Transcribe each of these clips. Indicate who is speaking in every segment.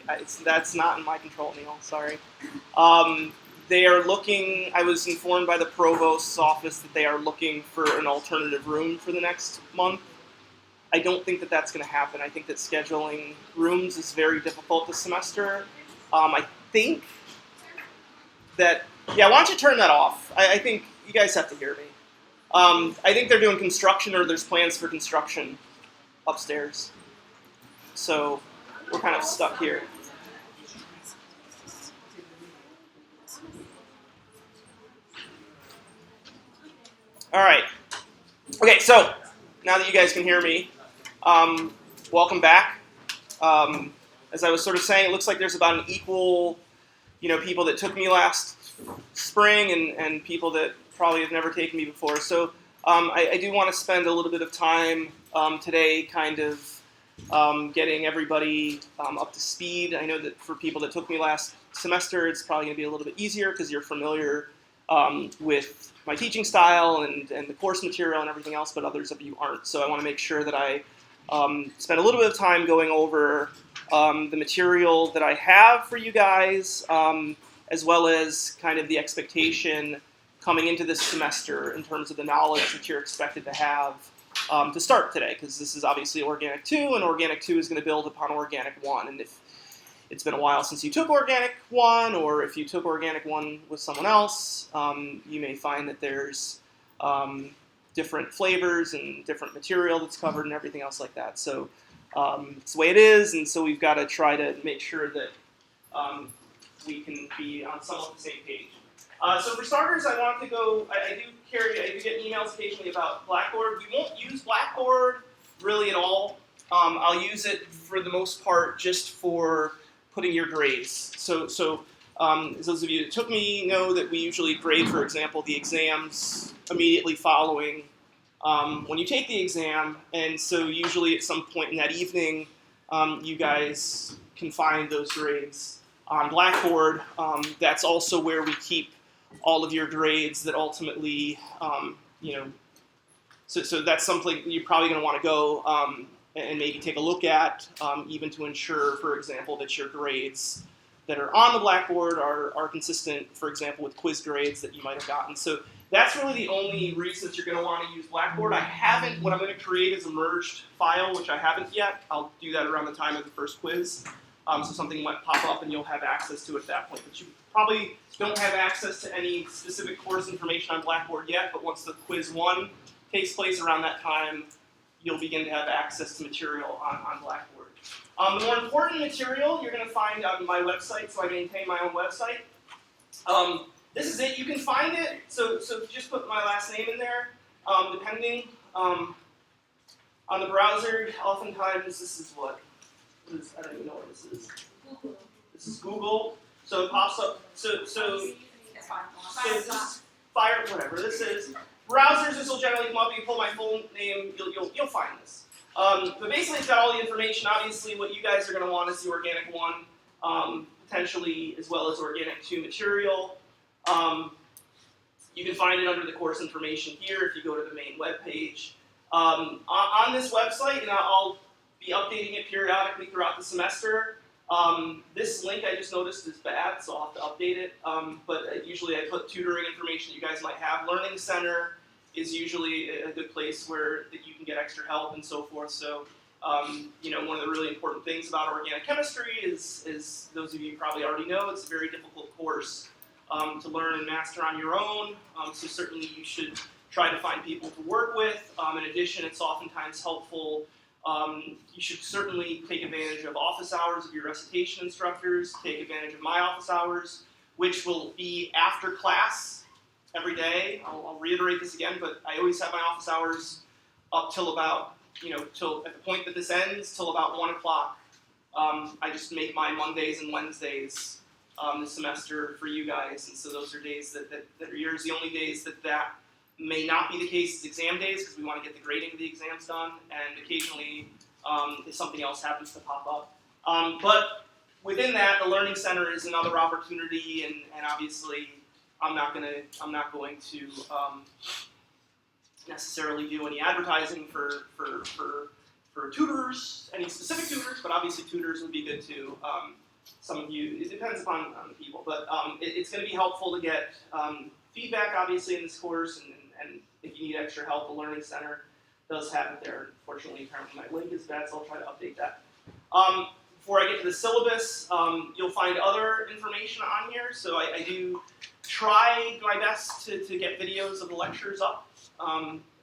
Speaker 1: That's not in my control, Neil. Sorry. Um, they are looking. I was informed by the provost's office that they are looking for an alternative room for the next month. I don't think that that's going to happen. I think that scheduling rooms is very difficult this semester. I think that, yeah, why don't you turn that off? I think you guys have to hear me. I think they're doing construction, or there's plans for construction upstairs. So we're kind of stuck here. All right. Okay, so now that you guys can hear me, welcome back. As I was sort of saying, it looks like there's about an equal, people that took me last spring and people that probably have never taken me before. So I do want to spend a little bit of time today kind of getting everybody up to speed. I know that for people that took me last semester, it's probably going to be a little bit easier because you're familiar with my teaching style and the course material and everything else, but others of you aren't. So I want to make sure that I spend a little bit of time going over the material that I have for you guys, as well as kind of the expectation coming into this semester in terms of the knowledge that you're expected to have to start today, because this is obviously Organic 2, and Organic 2 is going to build upon Organic 1. And if it's been a while since you took Organic 1, or if you took Organic 1 with someone else, you may find that there's different flavors and different material that's covered and everything else like that. So it's the way it is, and so we've got to try to make sure that we can be on somewhat the same page. So for starters, I want to go, I do get emails occasionally about Blackboard. We won't use Blackboard really at all. I'll use it for the most part just for putting your grades. So as those of you that took me know that we usually grade, for example, the exams immediately following when you take the exam, and so usually at some point in that evening, you guys can find those grades on Blackboard. That's also where we keep all of your grades that ultimately, so that's something you're probably going to want to go and maybe take a look at, even to ensure, for example, that your grades that are on the Blackboard are consistent, for example, with quiz grades that you might have gotten. So that's really the only reason that you're going to want to use Blackboard. What I'm going to create is a merged file, which I haven't yet. I'll do that around the time of the first quiz. So something might pop up and you'll have access to it at that point. But you probably don't have access to any specific course information on Blackboard yet, but once the quiz 1 takes place around that time, you'll begin to have access to material on Blackboard. The more important material you're going to find on my website, so I maintain my own website. This is it. You can find it, so just put my last name in there, depending on the browser. Oftentimes, this is I don't even know what this is. This is Google, so it pops up. So this is Fire, whatever this is. Browsers, this will generally come up. You pull my full name, you'll find this. But basically, it's got all the information. Obviously, what you guys are going to want is the Organic 1, potentially as well as Organic 2 material. You can find it under the course information here if you go to the main web page. On this website, and I'll be updating it periodically throughout the semester. This link I just noticed is bad, so I'll have to update it. But usually I put tutoring information that you guys might have. Learning Center is usually a good place where that you can get extra help and so forth. So, one of the really important things about organic chemistry is those of you probably already know, it's a very difficult course to learn and master on your own. So certainly you should try to find people to work with. In addition, it's oftentimes helpful. You should certainly take advantage of office hours of your recitation instructors, take advantage of my office hours, which will be after class every day. I'll reiterate this again, but I always have my office hours up till about, till at the point that this ends, till about 1 o'clock. I just make my Mondays and Wednesdays this semester for you guys, and so those are days that are yours. The only days that may not be the case is exam days, because we want to get the grading of the exams done, and occasionally if something else happens to pop up. But within that, the Learning Center is another opportunity, and obviously I'm not going to necessarily do any advertising for tutors, any specific tutors, but obviously tutors would be good too. some of you, it depends upon the people, but it's going to be helpful to get feedback, obviously, in this course, and if you need extra help, the Learning Center does have it there. Unfortunately, apparently my link is bad, so I'll try to update that. Before I get to the syllabus, you'll find other information on here, so I do try my best to get videos of the lectures up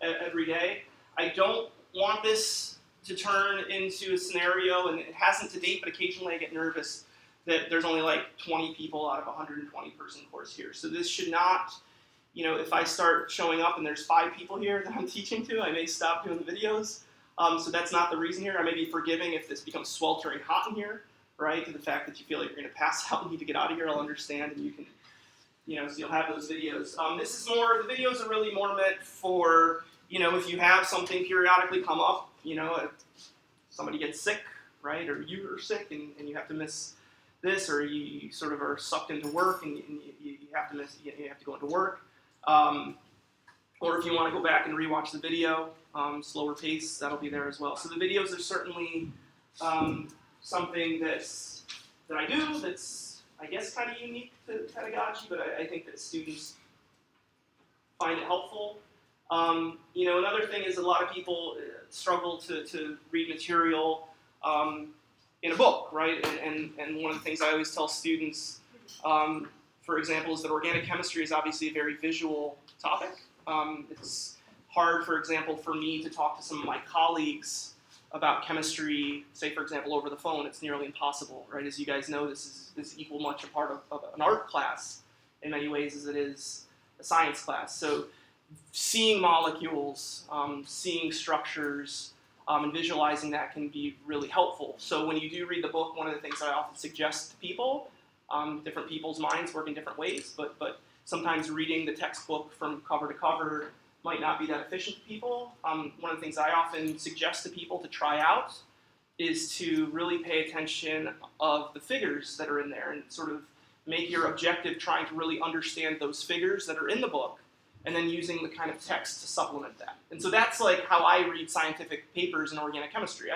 Speaker 1: every day. I don't want this to turn into a scenario, and it hasn't to date, but occasionally I get nervous that there's only like 20 people out of a 120 person course here. So this should not, if I start showing up and there's 5 people here that I'm teaching to, I may stop doing the videos. So that's not the reason here. I may be forgiving if this becomes sweltering hot in here, right? To the fact that you feel like you're going to pass out and need to get out of here, I'll understand, and you can, so you'll have those videos. The videos are really more meant for, if you have something periodically come up, if somebody gets sick, right, or you are sick and you have to miss this, or you sort of are sucked into work and you have to go into work, or if you want to go back and rewatch the video, slower pace, that'll be there as well. So the videos are certainly something that I do that's, I guess, kind of unique to pedagogy, but I think that students find it helpful. Another thing is a lot of people struggle to read material in a book, right? And one of the things I always tell students, for example, is that organic chemistry is obviously a very visual topic. It's hard, for example, for me to talk to some of my colleagues about chemistry, say, for example, over the phone. It's nearly impossible, right? As you guys know, this is equal much a part of an art class in many ways as it is a science class. So seeing molecules, seeing structures, and visualizing that can be really helpful. So when you do read the book, one of the things I often suggest to people, different people's minds work in different ways, but sometimes reading the textbook from cover to cover might not be that efficient to people. One of the things I often suggest to people to try out is to really pay attention of the figures that are in there and sort of make your objective trying to really understand those figures that are in the book, and then using the kind of text to supplement that. And so that's like how I read scientific papers in organic chemistry.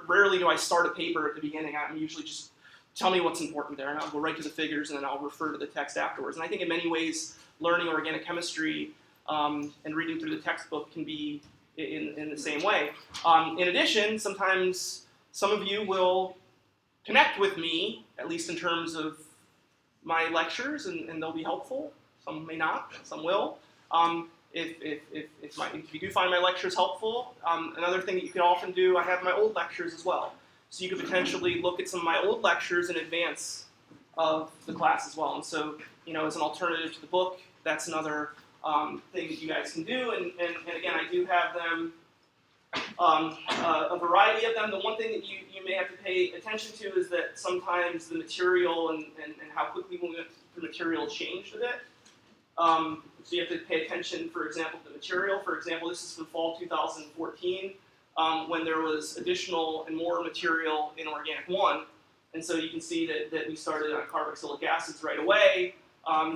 Speaker 1: Rarely do I start a paper at the beginning. I'm usually just, tell me what's important there, and I'll go right to the figures, and then I'll refer to the text afterwards. And I think in many ways, learning organic chemistry and reading through the textbook can be in the same way. In addition, sometimes some of you will connect with me, at least in terms of my lectures, and they'll be helpful. Some may not, some will. If you do find my lectures helpful, another thing that you can often do, I have my old lectures as well. So you could potentially look at some of my old lectures in advance of the class as well. And so, as an alternative to the book, that's another thing that you guys can do. And again, I do have them, a variety of them. The one thing that you may have to pay attention to is that sometimes the material and how quickly the material changed a bit. So you have to pay attention, for example, to the material. For example, this is from fall 2014, when there was additional and more material in Organic 1. And so you can see that we started on carboxylic acids right away.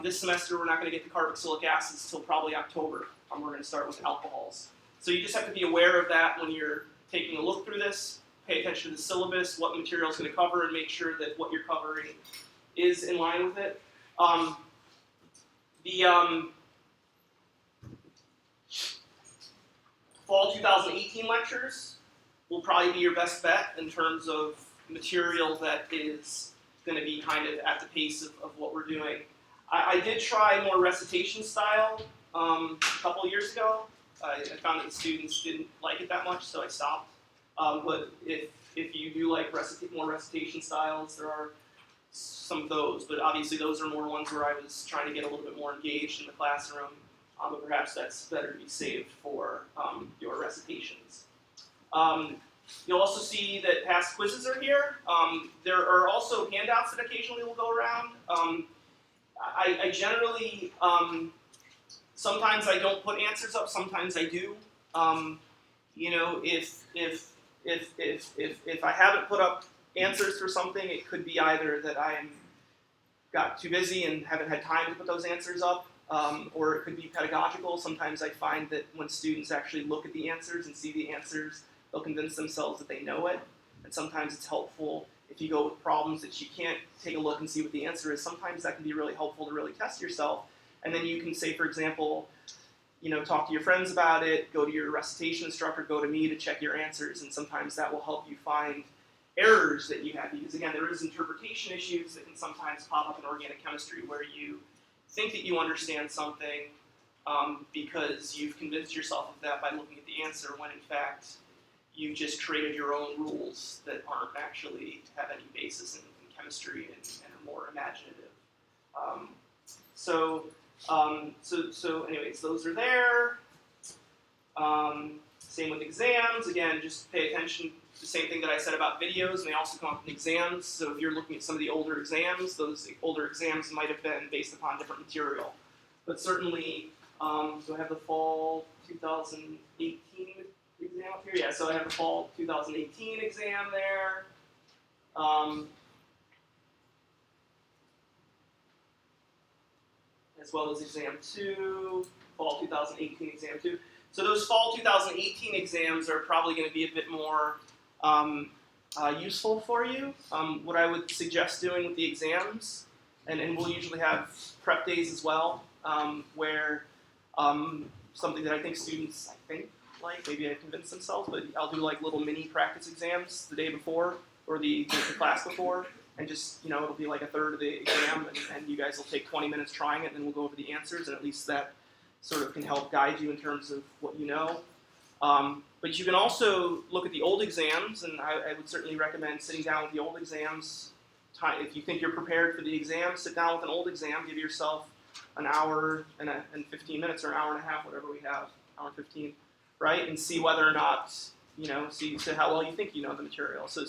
Speaker 1: This semester, we're not going to get to carboxylic acids until probably October. We're going to start with alcohols. So you just have to be aware of that when you're taking a look through this. Pay attention to the syllabus, what material is going to cover, and make sure that what you're covering is in line with it. The fall 2018 lectures will probably be your best bet in terms of material that is going to be kind of at the pace of what we're doing. I did try more recitation style a couple years ago. I found that the students didn't like it that much, so I stopped. But if you do like more recitation styles, there are some of those, but obviously those are more ones where I was trying to get a little bit more engaged in the classroom, but perhaps that's better to be saved for your recitations. You'll also see that past quizzes are here. There are also handouts that occasionally will go around. I generally, sometimes I don't put answers up, sometimes I do. If I haven't put up answers for something, it could be either that I got too busy and haven't had time to put those answers up, or it could be pedagogical. Sometimes I find that when students actually look at the answers and see the answers, they'll convince themselves that they know it. and sometimes it's helpful if you go with problems that you can't take a look and see what the answer is. Sometimes that can be really helpful to really test yourself, and then you can say, for example, talk to your friends about it, go to your recitation instructor, go to me to check your answers, and sometimes that will help you find errors that you have, because again, there is interpretation issues that can sometimes pop up in organic chemistry where you think that you understand something because you've convinced yourself of that by looking at the answer, when in fact you just created your own rules that aren't actually have any basis in chemistry and are more imaginative. So anyways, those are there. Same with exams. Again, just pay attention to the same thing that I said about videos, and they also come up in exams. So if you're looking at some of the older exams, those older exams might have been based upon different material. But certainly, so I have the fall 2018 exam up here. Yeah, so I have the fall 2018 exam there. As well as exam 2, fall 2018 exam 2. So those fall 2018 exams are probably going to be a bit more useful for you. What I would suggest doing with the exams, and we'll usually have prep days as well, where something that I think students, like, maybe I convince themselves, but I'll do like little mini practice exams the day before, or the class before, and just, it'll be like a third of the exam, and you guys will take 20 minutes trying it, and then we'll go over the answers, and at least that sort of can help guide you in terms of what you know. But you can also look at the old exams, and I would certainly recommend sitting down with the old exams. If you think you're prepared for the exam, sit down with an old exam, give yourself an hour and 15 minutes, or an hour and a half, whatever we have, hour and 15, right? And see whether or not, see how well you think you know the material. So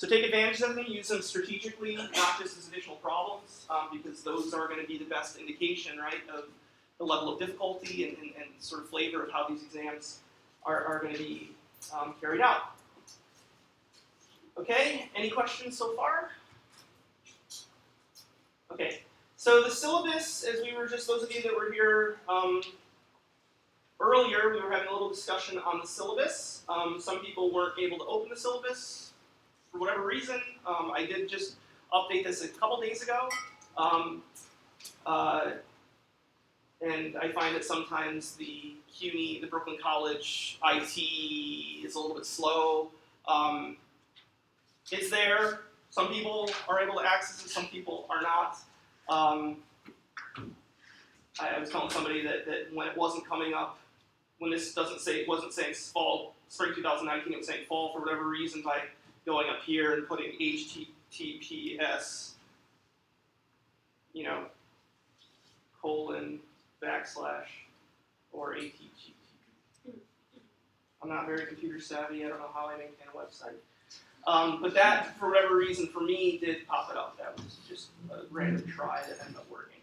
Speaker 1: take advantage of them, use them strategically, not just as additional problems, because those are going to be the best indication, right, of the level of difficulty and sort of flavor of how these exams are going to be carried out. Okay, any questions so far? Okay, so the syllabus, as we were just, those of you that were here earlier, we were having a little discussion on the syllabus. Some people weren't able to open the syllabus for whatever reason. I did just update this a couple days ago. And I find that sometimes the CUNY, the Brooklyn College IT is a little bit slow. It's there. Some people are able to access it, some people are not. I was telling somebody that when it wasn't coming up, when this it wasn't saying fall, spring 2019, it was saying fall for whatever reason, by going up here and putting HTTPS, colon, backslash, or ATG. I'm not very computer savvy. I don't know how I maintain a website. But that, for whatever reason, for me, did pop it up. That was just a random try that ended up working.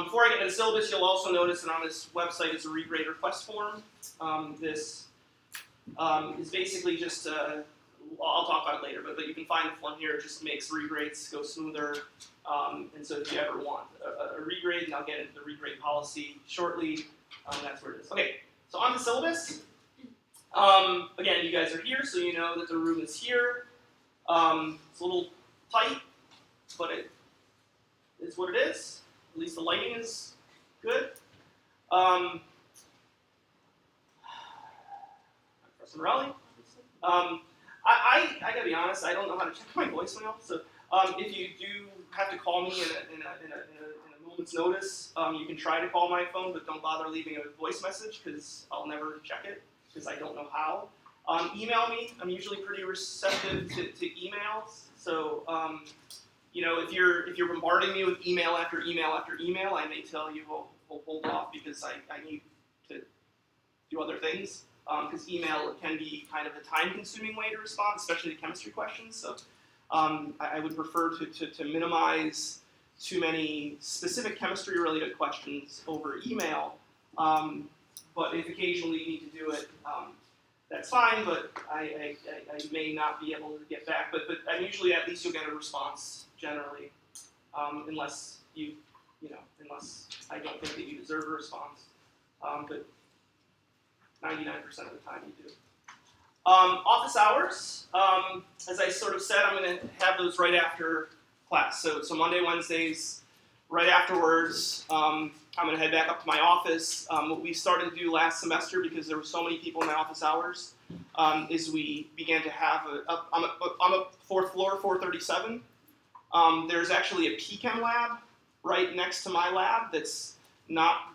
Speaker 1: Before I get into the syllabus, you'll also notice that on this website is a regrade request form. This is basically just, I'll talk about it later, but you can find the form here. It just makes regrades go smoother. And so if you ever want a regrade, and I'll get into the regrade policy shortly, that's where it is. Okay, so on the syllabus. Again, you guys are here, so you know that the room is here. It's a little tight, but it is what it is. At least the lighting is good. Professor Morelli. I gotta be honest, I don't know how to check my voicemail, so if you do have to call me in a moment's notice, you can try to call my phone, but don't bother leaving a voice message, because I'll never check it, because I don't know how. Email me. I'm usually pretty receptive to emails, so if you're bombarding me with email after email after email, I may tell you, well, hold off, because I need to do other things. Because email can be kind of a time-consuming way to respond, especially to chemistry questions. So I would prefer to minimize too many specific chemistry-related questions over email. But if occasionally you need to do it, that's fine. But I may not be able to get back. But usually at least you'll get a response generally, unless unless I don't think that you deserve a response. But 99% of the time you do. Office hours, as I sort of said, I'm going to have those right after class. So Monday, Wednesdays, right afterwards, I'm going to head back up to my office. What we started to do last semester, because there were so many people in my office hours, is we began to have I'm a fourth floor, 437. There's actually a PChem lab right next to my lab that's not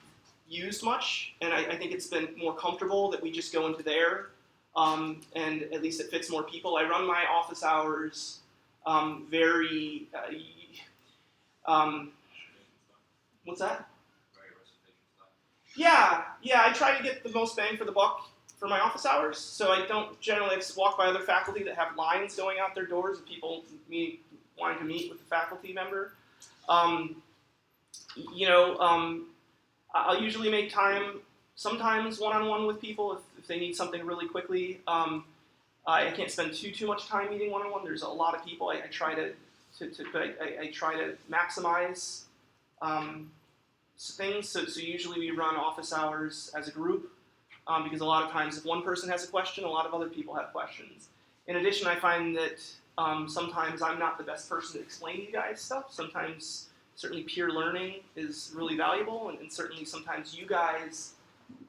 Speaker 1: used much, and I think it's been more comfortable that we just go into there, and at least it fits more people. I run my office hours very, what's that? Yeah, I try to get the most bang for the buck for my office hours, so I don't generally just walk by other faculty that have lines going out their doors of people wanting to meet with the faculty member. I'll usually make time, sometimes one-on-one with people if they need something really quickly. I can't spend too much time meeting one-on-one. There's a lot of people. I try to maximize things. So usually we run office hours as a group because a lot of times if one person has a question, a lot of other people have questions. In addition, I find that sometimes I'm not the best person to explain to you guys stuff. Sometimes certainly peer learning is really valuable, and certainly sometimes you guys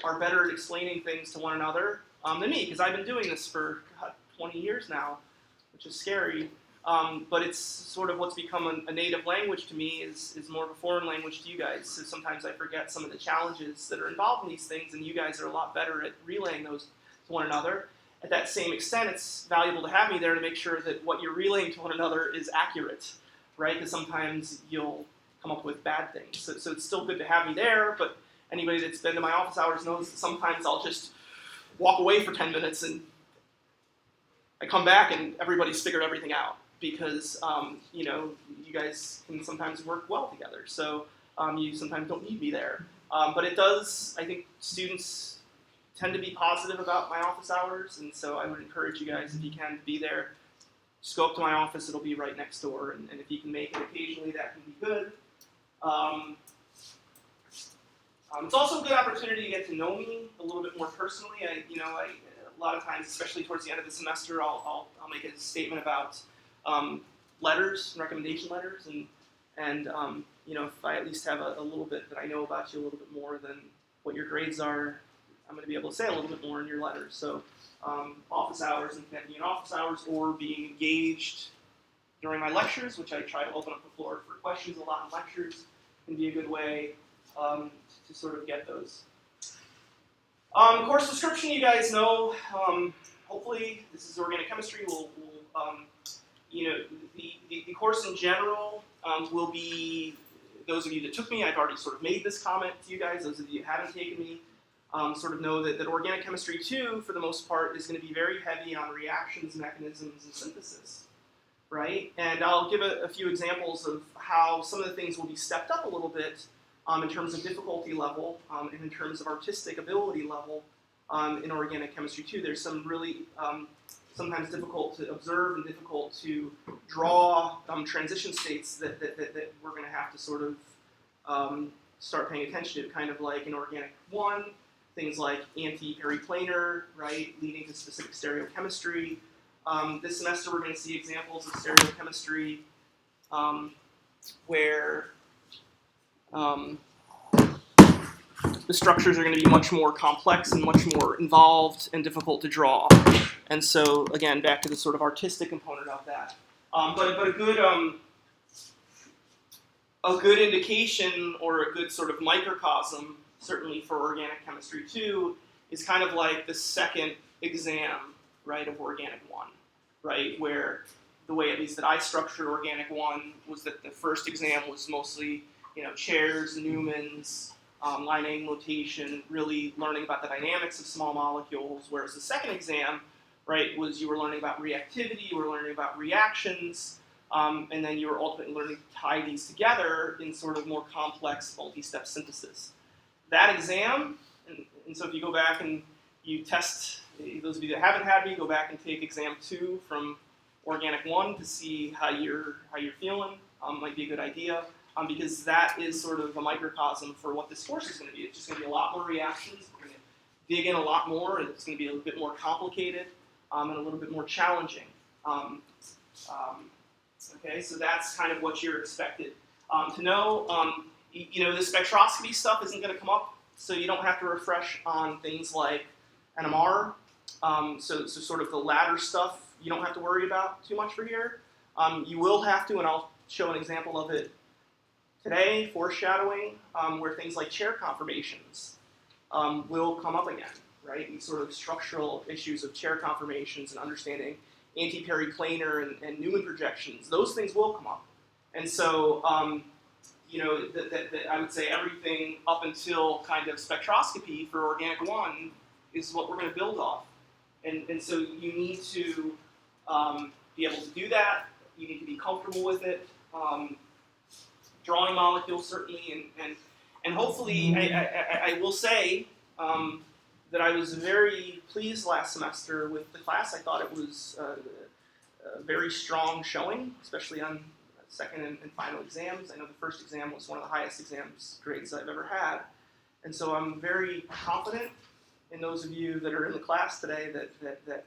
Speaker 1: are better at explaining things to one another than me, because I've been doing this for 20 years now, which is scary. But it's sort of what's become a native language to me is more of a foreign language to you guys. So sometimes I forget some of the challenges that are involved in these things, and you guys are a lot better at relaying those to one another. At that same extent, it's valuable to have me there to make sure that what you're relaying to one another is accurate, right? Because sometimes you'll come up with bad things. So it's still good to have me there, but anybody that's been to my office hours knows that sometimes I'll just walk away for 10 minutes and I come back and everybody's figured everything out because, you guys can sometimes work well together. So you sometimes don't need me there. But it does, I think students tend to be positive about my office hours, and so I would encourage you guys, if you can, to be there. Just go up to my office, it'll be right next door, and if you can make it occasionally, that can be good. It's also a good opportunity to get to know me a little bit more personally. A lot of times, especially towards the end of the semester, I'll make a statement about letters, recommendation letters, and if I at least have a little bit that I know about you a little bit more than what your grades are, I'm going to be able to say a little bit more in your letters. So office hours and connecting in office hours, or being engaged during my lectures, which I try to open up the floor for questions a lot in lectures, can be a good way to sort of get those. Course description, you guys know. Hopefully, this is organic chemistry. The course in general will be, those of you that took me, I've already sort of made this comment to you guys. Those of you who haven't taken me sort of know that organic chemistry 2, for the most part, is going to be very heavy on reactions, mechanisms, and synthesis, right? And I'll give a few examples of how some of the things will be stepped up a little bit in terms of difficulty level and in terms of artistic ability level in organic chemistry 2. There's some really sometimes difficult to observe and difficult to draw transition states that we're going to have to sort of start paying attention to, kind of like in organic 1, things like anti-periplanar, right, leading to specific stereochemistry. This semester we're going to see examples of stereochemistry where the structures are going to be much more complex and much more involved and difficult to draw. And so, again, back to the sort of artistic component of that. But a good indication or a good sort of microcosm, certainly for organic chemistry 2, is kind of like the second exam, right, of organic 1, right, where the way at least that I structured organic 1 was that the first exam was mostly, chairs, Newmans, line angle notation, really learning about the dynamics of small molecules, whereas the second exam, right, was you were learning about reactivity, you were learning about reactions, and then you were ultimately learning to tie these together in sort of more complex multi-step synthesis. That exam, and so if you go back and you test, those of you that haven't had me, go back and take exam 2 from organic 1 to see how you're feeling. Might be a good idea. Because that is sort of a microcosm for what this course is going to be. It's just going to be a lot more reactions. We're going to dig in a lot more, and it's going to be a bit more complicated. and a little bit more challenging. Okay, so that's kind of what you're expected to know. The spectroscopy stuff isn't going to come up, so you don't have to refresh on things like NMR. So sort of the latter stuff you don't have to worry about too much for here. You will have to, and I'll show an example of it today, foreshadowing, where things like chair conformations will come up again, right? These sort of structural issues of chair conformations and understanding anti-periplanar and Newman projections, those things will come up. And so, I would say everything up until kind of spectroscopy for Organic 1 is what we're going to build off. And so you need to be able to do that. You need to be comfortable with it. Drawing molecules, certainly, and hopefully, I will say that I was very pleased last semester with the class. I thought it was a very strong showing, especially on second and final exams. I know the first exam was one of the highest exams grades I've ever had. And so I'm very confident in those of you that are in the class today that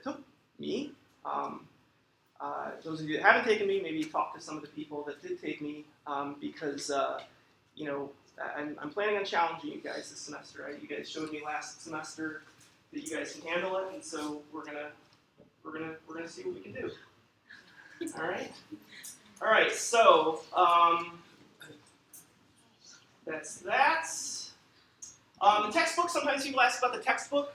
Speaker 1: took me. Those of you that haven't taken me, maybe talk to some of the people that did take me, because I'm planning on challenging you guys this semester. Right? You guys showed me last semester that you guys can handle it, and so we're gonna see what we can do. All right. So that's that. The textbook. Sometimes people ask about the textbook.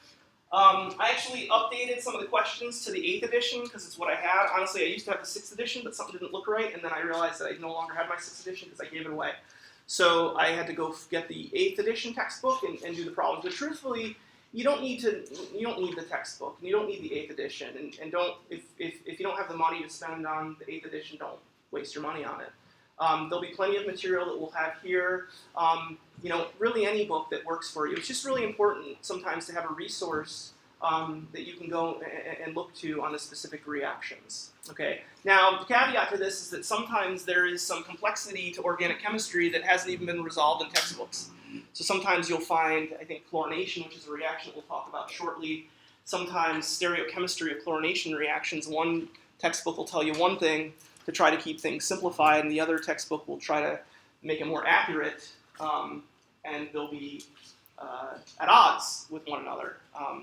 Speaker 1: I actually updated some of the questions to the 8th edition because it's what I had. Honestly, I used to have the 6th edition, but something didn't look right, and then I realized that I no longer had my 6th edition because I gave it away. So I had to go get the 8th edition textbook and do the problems. But truthfully, you don't need the textbook, and you don't need the 8th edition. And don't if you don't have the money to spend on the 8th edition, don't waste your money on it. There'll be plenty of material that we'll have here. Really any book that works for you. It's just really important sometimes to have a resource that you can go and look to on the specific reactions. Okay. Now, the caveat to this is that sometimes there is some complexity to organic chemistry that hasn't even been resolved in textbooks. So sometimes you'll find, I think, chlorination, which is a reaction that we'll talk about shortly. Sometimes stereochemistry of chlorination reactions. One textbook will tell you one thing to try to keep things simplified, and the other textbook will try to make it more accurate, and they'll be at odds with one another.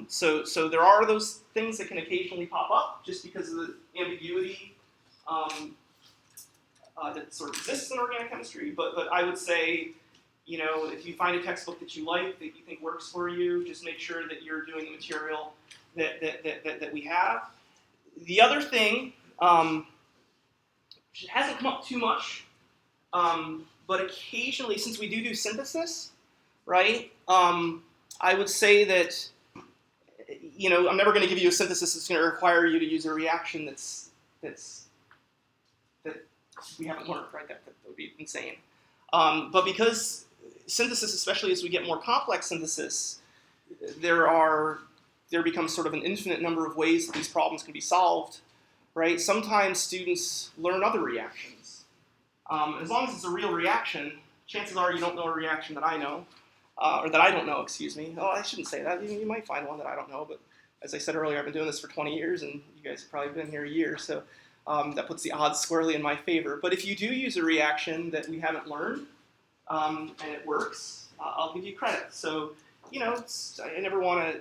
Speaker 1: So there are those things that can occasionally pop up just because of the ambiguity that sort of exists in organic chemistry. But I would say, if you find a textbook that you like, that you think works for you, just make sure that you're doing the material that we have. The other thing, which hasn't come up too much, but occasionally, since we do synthesis, right? I would say that, I'm never going to give you a synthesis that's going to require you to use a reaction that we haven't learned, right? That would be insane. But because synthesis, especially as we get more complex synthesis, there becomes sort of an infinite number of ways that these problems can be solved, right? Sometimes students learn other reactions. As long as it's a real reaction, chances are you don't know a reaction that I know. Or that I don't know, excuse me. Oh, I shouldn't say that. You might find one that I don't know, but as I said earlier, I've been doing this for 20 years, and you guys have probably been here a year, so that puts the odds squarely in my favor. But if you do use a reaction that we haven't learned, and it works, I'll give you credit. So, I never want to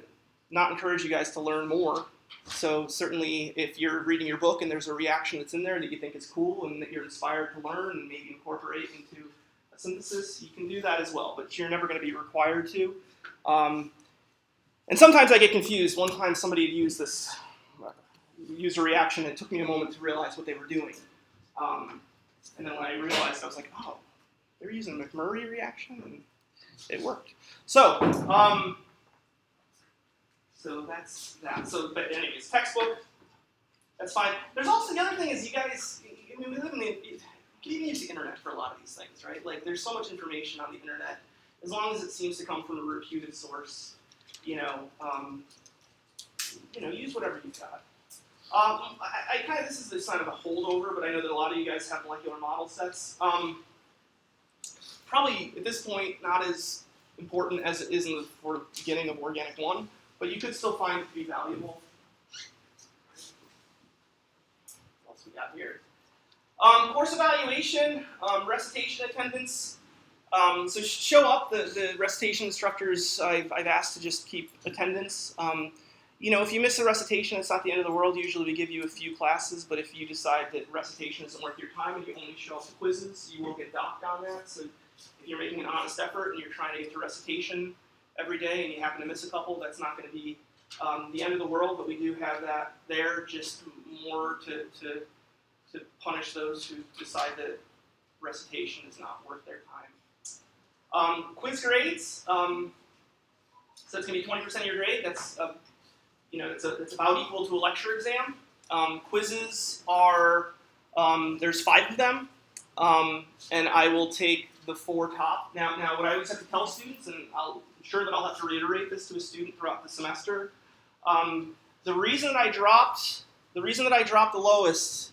Speaker 1: not encourage you guys to learn more. So certainly, if you're reading your book and there's a reaction that's in there that you think is cool and that you're inspired to learn and maybe incorporate into synthesis, you can do that as well, but you're never going to be required to. And sometimes I get confused. One time somebody had used a reaction, and it took me a moment to realize what they were doing. And then when I realized, I was like, oh, they're using a McMurray reaction, and it worked. So that's that. But anyways, textbook, that's fine. There's also the other thing is you guys, we live in you can even use the internet for a lot of these things, right? Like, there's so much information on the internet. As long as it seems to come from a reputed source, use whatever you've got. I kind of, this is the sign of a holdover, but I know that a lot of you guys have molecular model sets. Probably, at this point, not as important as it is for the beginning of Organic 1, but you could still find it to be valuable. we got here? Course evaluation, recitation attendance. So show up. The recitation instructors I've asked to just keep attendance. If you miss a recitation, it's not the end of the world. Usually we give you a few classes, but if you decide that recitation isn't worth your time and you only show up to quizzes, you will get docked on that. So if you're making an honest effort and you're trying to get to recitation every day and you happen to miss a couple, that's not going to be the end of the world, but we do have that there, just more to punish those who decide that recitation is not worth their time. Quiz grades, so it's going to be 20% of your grade. That's it's about equal to a lecture exam. Quizzes are, there's 5 of them, and I will take the 4 top. Now what I always have to tell students, and I'm sure that I'll have to reiterate this to a student throughout the semester, the reason that I dropped the lowest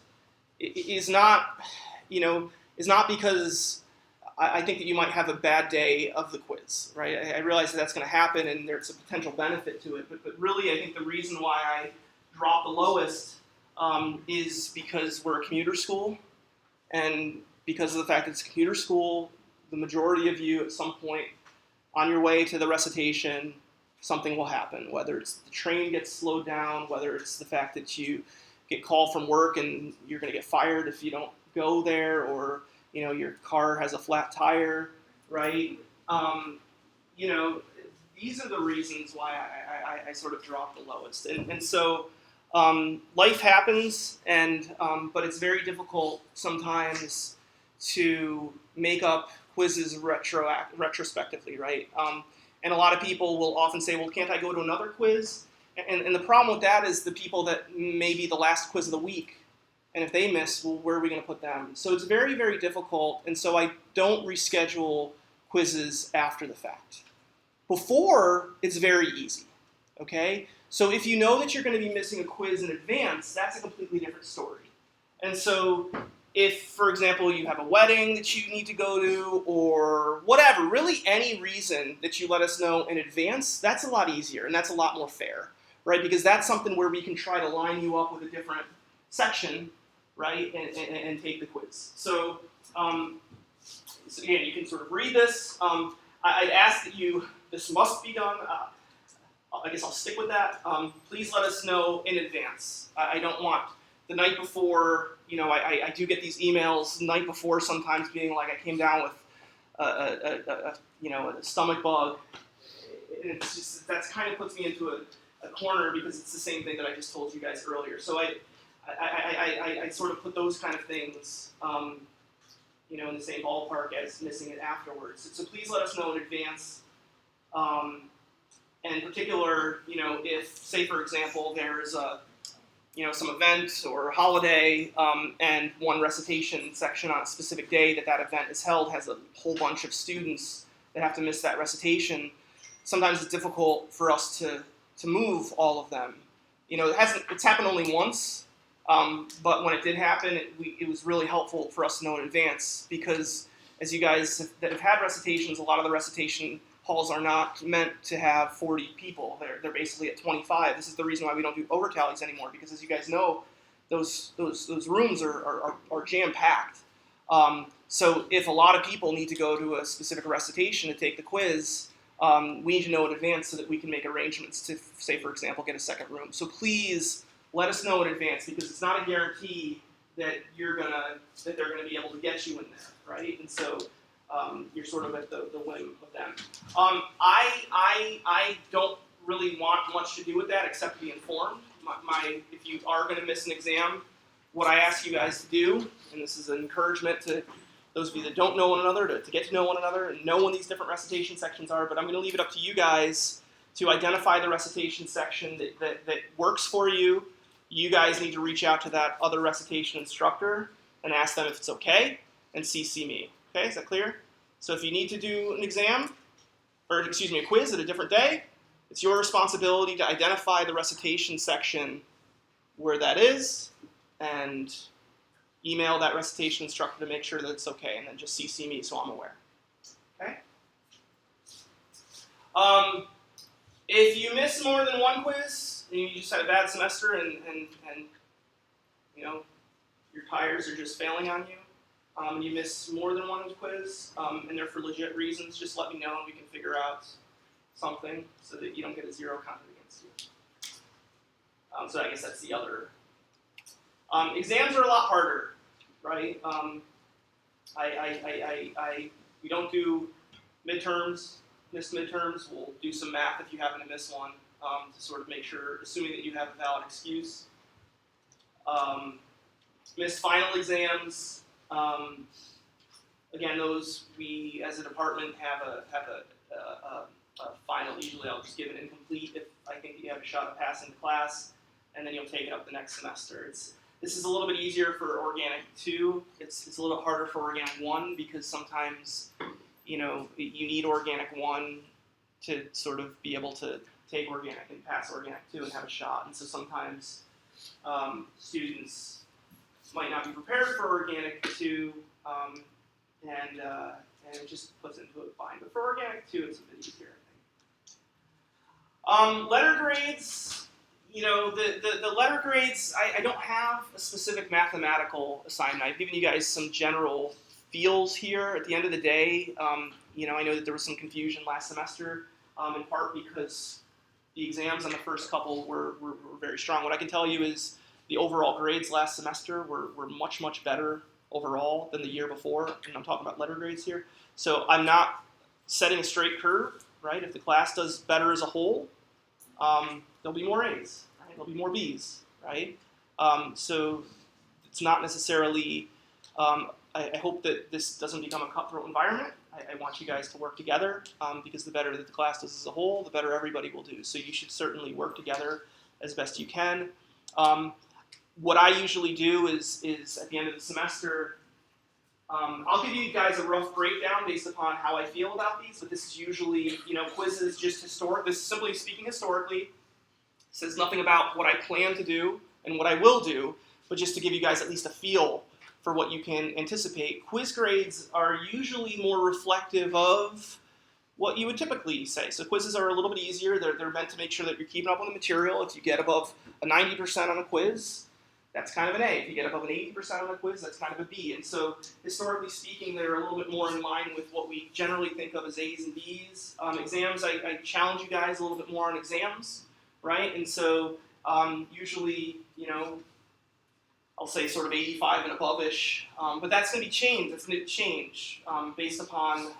Speaker 1: is not because I think that you might have a bad day of the quiz, right? I realize that that's going to happen and there's a potential benefit to it, but really I think the reason why I dropped the lowest is because we're a commuter school, and because of the fact that it's a commuter school, the majority of you at some point on your way to the recitation, something will happen, whether it's the train gets slowed down, whether it's the fact that you get called from work and you're going to get fired if you don't go there, or your car has a flat tire, right? These are the reasons why I sort of dropped the lowest. And so life happens, but it's very difficult sometimes to make up quizzes retrospectively, right? And a lot of people will often say, well, can't I go to another quiz? And the problem with that is the people that may be the last quiz of the week, and if they miss, well, where are we going to put them? So it's very, very difficult, and so I don't reschedule quizzes after the fact. Before, it's very easy, okay? So if you know that you're going to be missing a quiz in advance, that's a completely different story. And so if, for example, you have a wedding that you need to go to, or whatever, really any reason that you let us know in advance, that's a lot easier, and that's a lot more fair, right? Because that's something where we can try to line you up with a different section, right, and take the quiz. So again, you can sort of read this. I'd ask that this must be done. I guess I'll stick with that. Please let us know in advance. I don't want the night before, I do get these emails the night before sometimes being like, I came down with a stomach bug. And it's just, that's kind of puts me into a corner, because it's the same thing that I just told you guys earlier. So I sort of put those kind of things, in the same ballpark as missing it afterwards. So please let us know in advance. And in particular, if, say for example, there's some event or holiday, and one recitation section on a specific day that event is held has a whole bunch of students that have to miss that recitation, sometimes it's difficult for us to move all of them. It's happened only once. But when it did happen, it was really helpful for us to know in advance, because as you guys that have had recitations, a lot of the recitation halls are not meant to have 40 people. They're basically at 25. This is the reason why we don't do overtallies anymore, because as you guys know, those rooms are jam-packed. So if a lot of people need to go to a specific recitation to take the quiz, we need to know in advance so that we can make arrangements to, say for example, get a second room. So please let us know in advance, because it's not a guarantee that they're gonna be able to get you in there, right? And so you're sort of at the whim of them. I don't really want much to do with that except to be informed. If you are going to miss an exam, what I ask you guys to do, and this is an encouragement to those of you that don't know one another, to get to know one another and know when these different recitation sections are, but I'm going to leave it up to you guys to identify the recitation section that works for you. You guys need to reach out to that other recitation instructor and ask them if it's okay, and CC me. Okay, is that clear? So if you need to do an exam, or excuse me, a quiz at a different day, it's your responsibility to identify the recitation section where that is, and email that recitation instructor to make sure that it's okay, and then just CC me so I'm aware. Okay? If you miss more than one quiz, and you just had a bad semester and you know, your tires are just failing on you, and you miss more than one quiz, and they're for legit reasons, just let me know and we can figure out something so that you don't get a 0 counted against you. So I guess that's the other. Exams are a lot harder, right? We don't do midterms, missed midterms. We'll do some math if you happen to miss one to sort of make sure, assuming that you have a valid excuse. Missed final exams. Again, those we as a department have a final. Usually, I'll just give it incomplete if I think that you have a shot at passing the class, and then you'll take it up the next semester. This is a little bit easier for Organic 2. It's a little harder for Organic 1 because sometimes, you need Organic 1 to sort of be able to take Organic and pass Organic 2 and have a shot. And so sometimes students might not be prepared for Organic 2, and it just puts it into a bind. But for Organic 2, it's a bit easier, I think. Letter grades. The letter grades, I don't have a specific mathematical assignment. I've given you guys some general feels here. At the end of the day, I know that there was some confusion last semester, in part because the exams on the first couple were very strong. What I can tell you is the overall grades last semester were much, much better overall than the year before, and I'm talking about letter grades here. So I'm not setting a straight curve, right? If the class does better as a whole, there'll be more A's, right? There'll be more B's, right? So it's not necessarily, I hope that this doesn't become a cutthroat environment. I want you guys to work together because the better that the class does as a whole, the better everybody will do. So you should certainly work together as best you can. What I usually do is at the end of the semester, I'll give you guys a rough breakdown based upon how I feel about these, but this is usually, quizzes just historic. This is simply speaking historically. Says nothing about what I plan to do and what I will do, but just to give you guys at least a feel for what you can anticipate. Quiz grades are usually more reflective of what you would typically say. So quizzes are a little bit easier. They're meant to make sure that you're keeping up on the material. If you get above a 90% on a quiz, that's kind of an A. If you get above an 80% on a quiz, that's kind of a B. And so, historically speaking, they're a little bit more in line with what we generally think of as A's and B's. Exams, I challenge you guys a little bit more on exams, right? And so, usually, I'll say sort of 85 and above-ish. But that's going to be changed. That's going to change based upon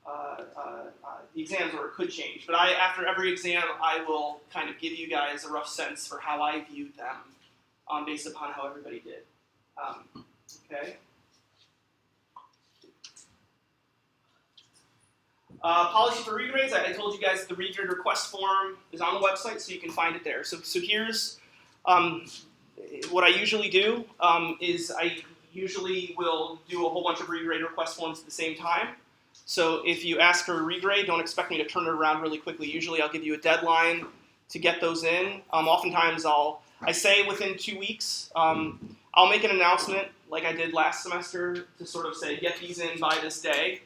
Speaker 1: the exams, or it could change. But after every exam, I will kind of give you guys a rough sense for how I viewed them. Based upon how everybody did. Okay. Policy for regrades. I told you guys the regrade request form is on the website, so you can find it there. So here's what I usually do is I usually will do a whole bunch of regrade request forms at the same time. So if you ask for a regrade, don't expect me to turn it around really quickly. Usually I'll give you a deadline to get those in. Oftentimes I say within 2 weeks. I'll make an announcement like I did last semester to sort of say, get these in by this day,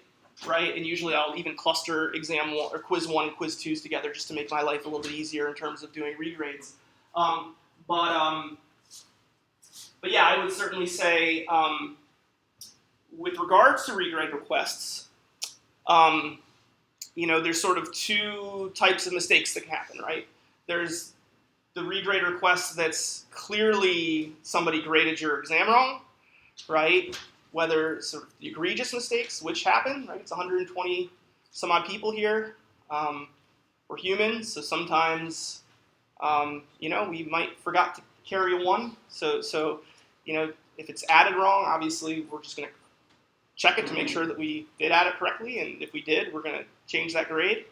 Speaker 1: right? And usually I'll even cluster exam 1 or quiz 1 and quiz 2s together just to make my life a little bit easier in terms of doing regrades. But yeah, I would certainly say with regards to regrade requests, there's sort of 2 types of mistakes that can happen, right? There's the regrade request that's clearly somebody graded your exam wrong, right? Whether sort of the egregious mistakes, which happen, right? It's 120 some odd people here. We're humans, so sometimes, we might forgot to carry a 1. So if it's added wrong, obviously we're just going to check it to make sure that we did add it correctly, and if we did, we're going to change that grade.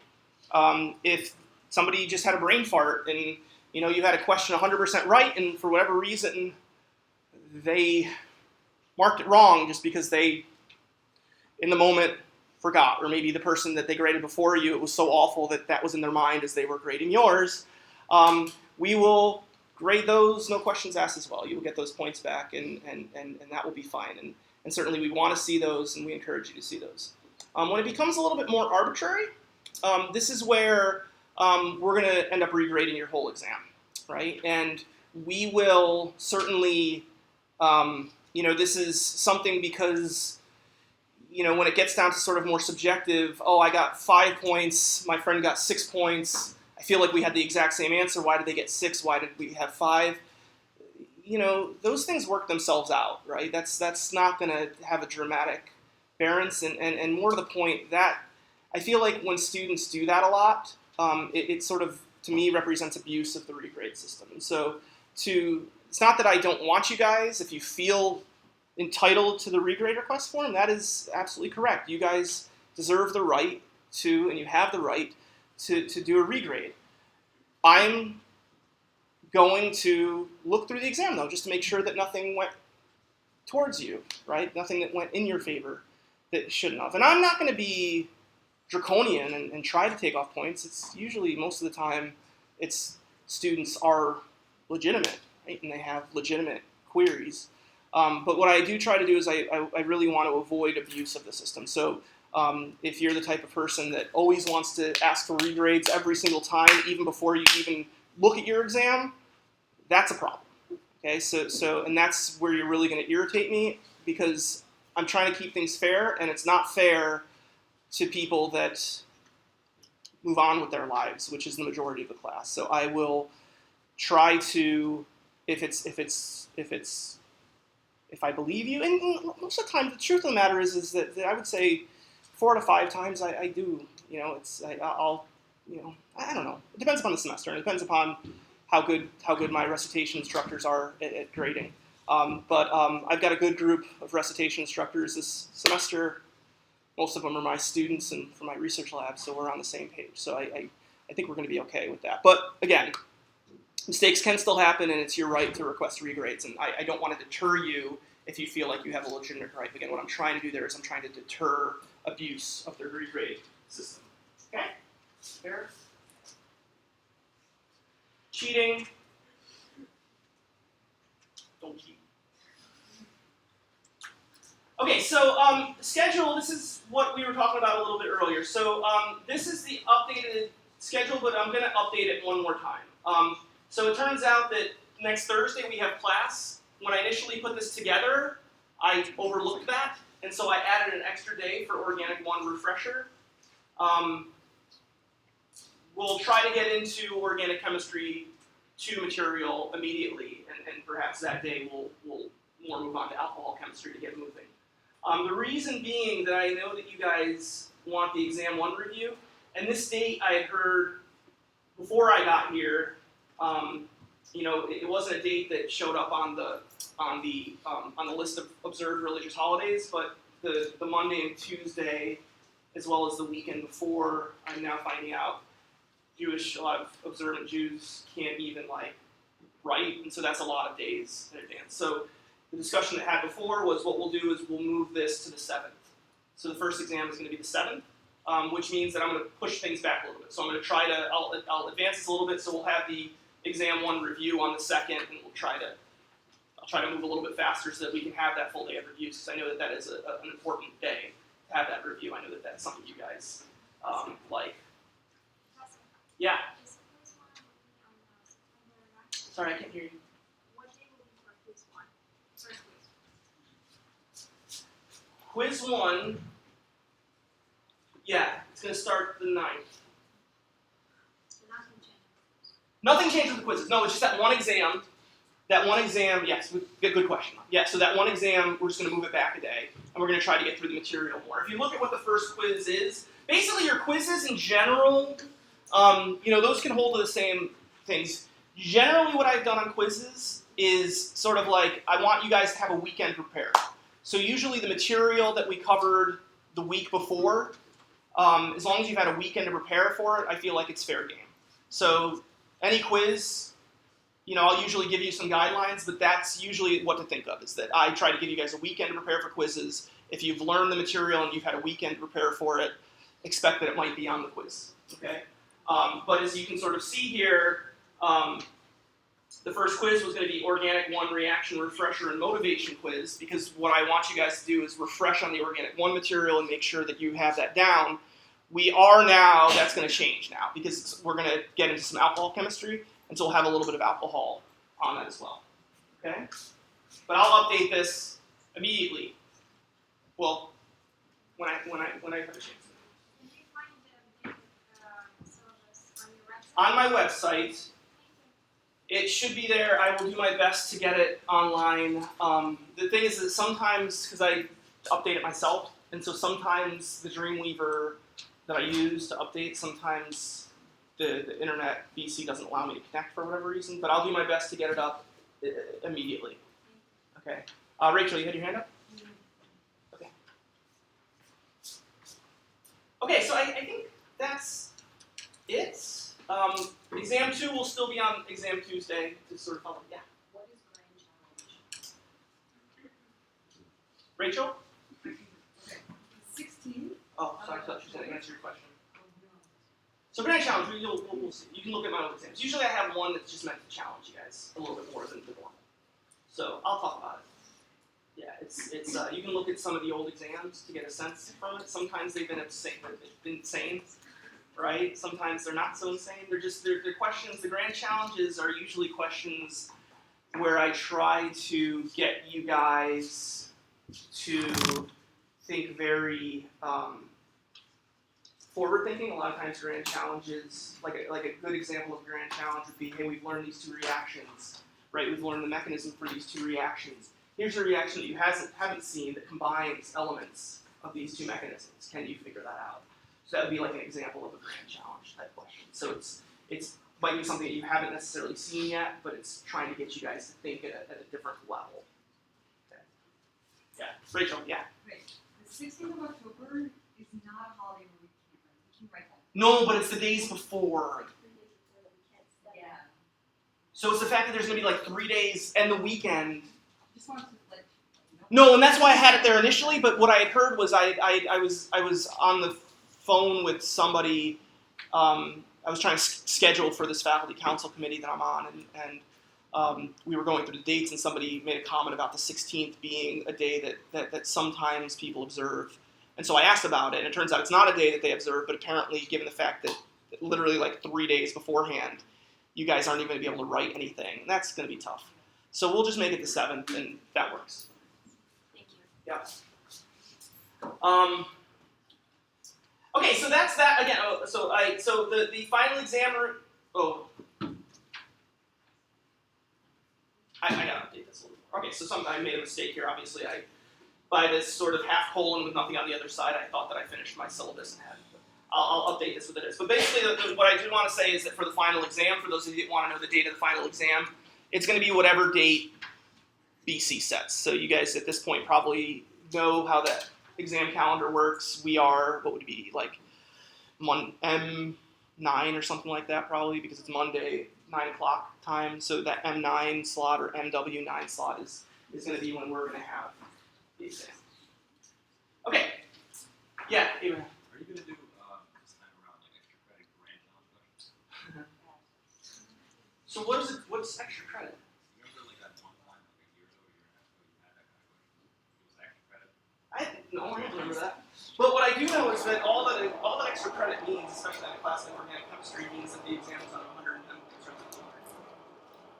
Speaker 1: If somebody just had a brain fart and you had a question 100% right, and for whatever reason, they marked it wrong just because they, in the moment, forgot. Or maybe the person that they graded before you, it was so awful that was in their mind as they were grading yours. We will grade those, no questions asked as well. You will get those points back, and that will be fine. And certainly we want to see those, and we encourage you to see those. When it becomes a little bit more arbitrary, this is where we're going to end up regrading your whole exam, right? And we will certainly This is something because, when it gets down to sort of more subjective, oh, I got 5 points, my friend got 6 points, I feel like we had the exact same answer, why did they get 6, why did we have 5? Those things work themselves out, right? That's not going to have a dramatic variance, and more to the point, that I feel like when students do that a lot, it sort of, to me, represents abuse of the regrade system. And so it's not that I don't want you guys, if you feel entitled to the regrade request form, that is absolutely correct. You guys deserve the right to, and you have the right to do a regrade. I'm going to look through the exam, though, just to make sure that nothing went towards you, right? Nothing that went in your favor that shouldn't have. And I'm not going to be draconian and try to take off points. It's usually, most of the time, students are legitimate, right? And they have legitimate queries. But what I do try to do is I really want to avoid abuse of the system. So if you're the type of person that always wants to ask for regrades every single time, even before you even look at your exam, that's a problem. Okay, so and that's where you're really going to irritate me, because I'm trying to keep things fair, and it's not fair to people that move on with their lives, which is the majority of the class. So I will try to, if I believe you, and most of the time, the truth of the matter is that I would say 4 to 5 times I do. I'll I don't know. It depends upon the semester, and it depends upon how good my recitation instructors are at grading. But I've got a good group of recitation instructors this semester. Most of them are my students and from my research lab, so we're on the same page. So I think we're going to be okay with that. But again, mistakes can still happen, and it's your right to request regrades. And I don't want to deter you if you feel like you have a legitimate gripe. Again, what I'm trying to do there is I'm trying to deter abuse of the regrade system. Okay? Fair? Cheating. Don't cheat. Okay, so schedule, this is what we were talking about a little bit earlier. So this is the updated schedule, but I'm going to update it one more time. So it turns out that next Thursday we have class. When I initially put this together, I overlooked that, and so I added an extra day for Organic 1 refresher. We'll try to get into Organic Chemistry 2 material immediately, and perhaps that day we'll more move on to alcohol chemistry to get moving. The reason being that I know that you guys want the Exam 1 review, and this date I had heard before I got here. It wasn't a date that showed up on the list of observed religious holidays, but the Monday and Tuesday, as well as the weekend before, I'm now finding out a lot of observant Jews can't even write, and so that's a lot of days in advance. So the discussion that had before was what we'll do is we'll move this to the 7th. So the first exam is going to be the 7th, which means that I'm going to push things back a little bit. So I'm going to try to, I'll advance this a little bit, so we'll have the Exam 1 review on the 2nd, and I'll try to move a little bit faster so that we can have that full day of reviews, because I know that is an important day to have that review. I know that that's something you guys like. Yeah. Sorry, I can't hear you.
Speaker 2: What day will be for quiz 1? First quiz.
Speaker 1: Quiz 1, yeah, it's going to start the 9th.
Speaker 2: So nothing changes.
Speaker 1: Nothing changes with the quizzes. No, it's just that one exam. That one exam, yes, good question. Yeah, so that one exam, we're just going to move it back a day, and we're going to try to get through the material more. If you look at what the first quiz is, basically your quizzes in general, those can hold to the same things. Generally what I've done on quizzes is sort of like, I want you guys to have a weekend prepared. So usually the material that we covered the week before, as long as you've had a weekend to prepare for it, I feel like it's fair game. So any quiz, I'll usually give you some guidelines, but that's usually what to think of, is that I try to give you guys a weekend to prepare for quizzes. If you've learned the material and you've had a weekend to prepare for it, expect that it might be on the quiz, okay? But as you can sort of see here, the first quiz was going to be Organic 1 reaction refresher and motivation quiz, because what I want you guys to do is refresh on the Organic 1 material and make sure that you have that down. That's going to change now, because we're going to get into some alcohol chemistry, and so we'll have a little bit of alcohol on that as well. Okay? But I'll update this immediately. Well, when I have a chance.
Speaker 2: Can you find the syllabus on your website?
Speaker 1: On my website, it should be there. I will do my best to get it online. The thing is that sometimes, because I update it myself, and so sometimes the Dreamweaver that I use to update, sometimes the internet VC doesn't allow me to connect for whatever reason, but I'll do my best to get it up immediately. Okay. Rachel, you had your hand up? Okay. Okay, so I think that's it. Exam 2 will still be on Exam Tuesday to sort of follow. Yeah.
Speaker 3: What is Grand Challenge?
Speaker 1: Rachel?
Speaker 3: Okay. 16.
Speaker 1: Oh, sorry, I thought she was going to answer your question. So Grand Challenge, we'll see. You can look at my old exams. Usually I have one that's just meant to challenge you guys a little bit more than the normal. So I'll talk about it. Yeah, it's you can look at some of the old exams to get a sense from it. Sometimes they've been insane, right? Sometimes they're not so insane. They're questions. The Grand Challenges are usually questions where I try to get you guys to think very forward-thinking. A lot of times Grand Challenges, like a good example of a Grand Challenge would be, hey, we've learned these two reactions, right? We've learned the mechanism for these two reactions. Here's a reaction that you haven't seen that combines elements of these two mechanisms. Can you figure that out? So that would be like an example of a Grand Challenge type question. So it's might be something that you haven't necessarily seen yet, but it's trying to get you guys to think at a different level. Okay. Yeah, Rachel, yeah.
Speaker 3: Wait, the 16th of October is not a holiday where we can write that.
Speaker 1: No, but it's the days before.
Speaker 3: Yeah.
Speaker 1: So it's the fact that there's going to be like 3 days and the weekend.
Speaker 3: Just wanted to let you know.
Speaker 1: No, and that's why I had it there initially. But what I had heard was I was on the phone with somebody. I was trying to schedule for this faculty council committee that I'm on, and we were going through the dates, and somebody made a comment about the 16th being a day that sometimes people observe. And so I asked about it, and it turns out it's not a day that they observe, but apparently, given the fact that literally like 3 days beforehand, you guys aren't even going to be able to write anything. That's going to be tough. So we'll just make it the 7th, and that works.
Speaker 2: Thank you.
Speaker 1: Yeah. Okay, so that's that again. Oh, so the final examiner. Oh, I gotta update this a little more. Okay, so I made a mistake here. Obviously, by this sort of half colon with nothing on the other side, I thought that I finished my syllabus and had. I'll update this with it is. But basically, what I do want to say is that for the final exam, for those of you that want to know the date of the final exam, it's going to be whatever date BC sets. So you guys at this point probably know how that exam calendar works. We are, what would it be, like M9 or something like that probably, because it's Monday, 9 o'clock time. So that M9 slot or MW9 slot is going to be when we're going to have the exam. Okay. Yeah, Ava.
Speaker 4: Are you going to do this time around like extra credit Grand Challenge questions?
Speaker 1: So what's extra credit?
Speaker 4: Remember like that one time like a year ago, year and a half ago, you had that kind of question? It was extra credit.
Speaker 1: I don't remember that. But what I do know is that all that extra credit means, especially in a class like organic chemistry, means that the exam is on 110 points rather than 200.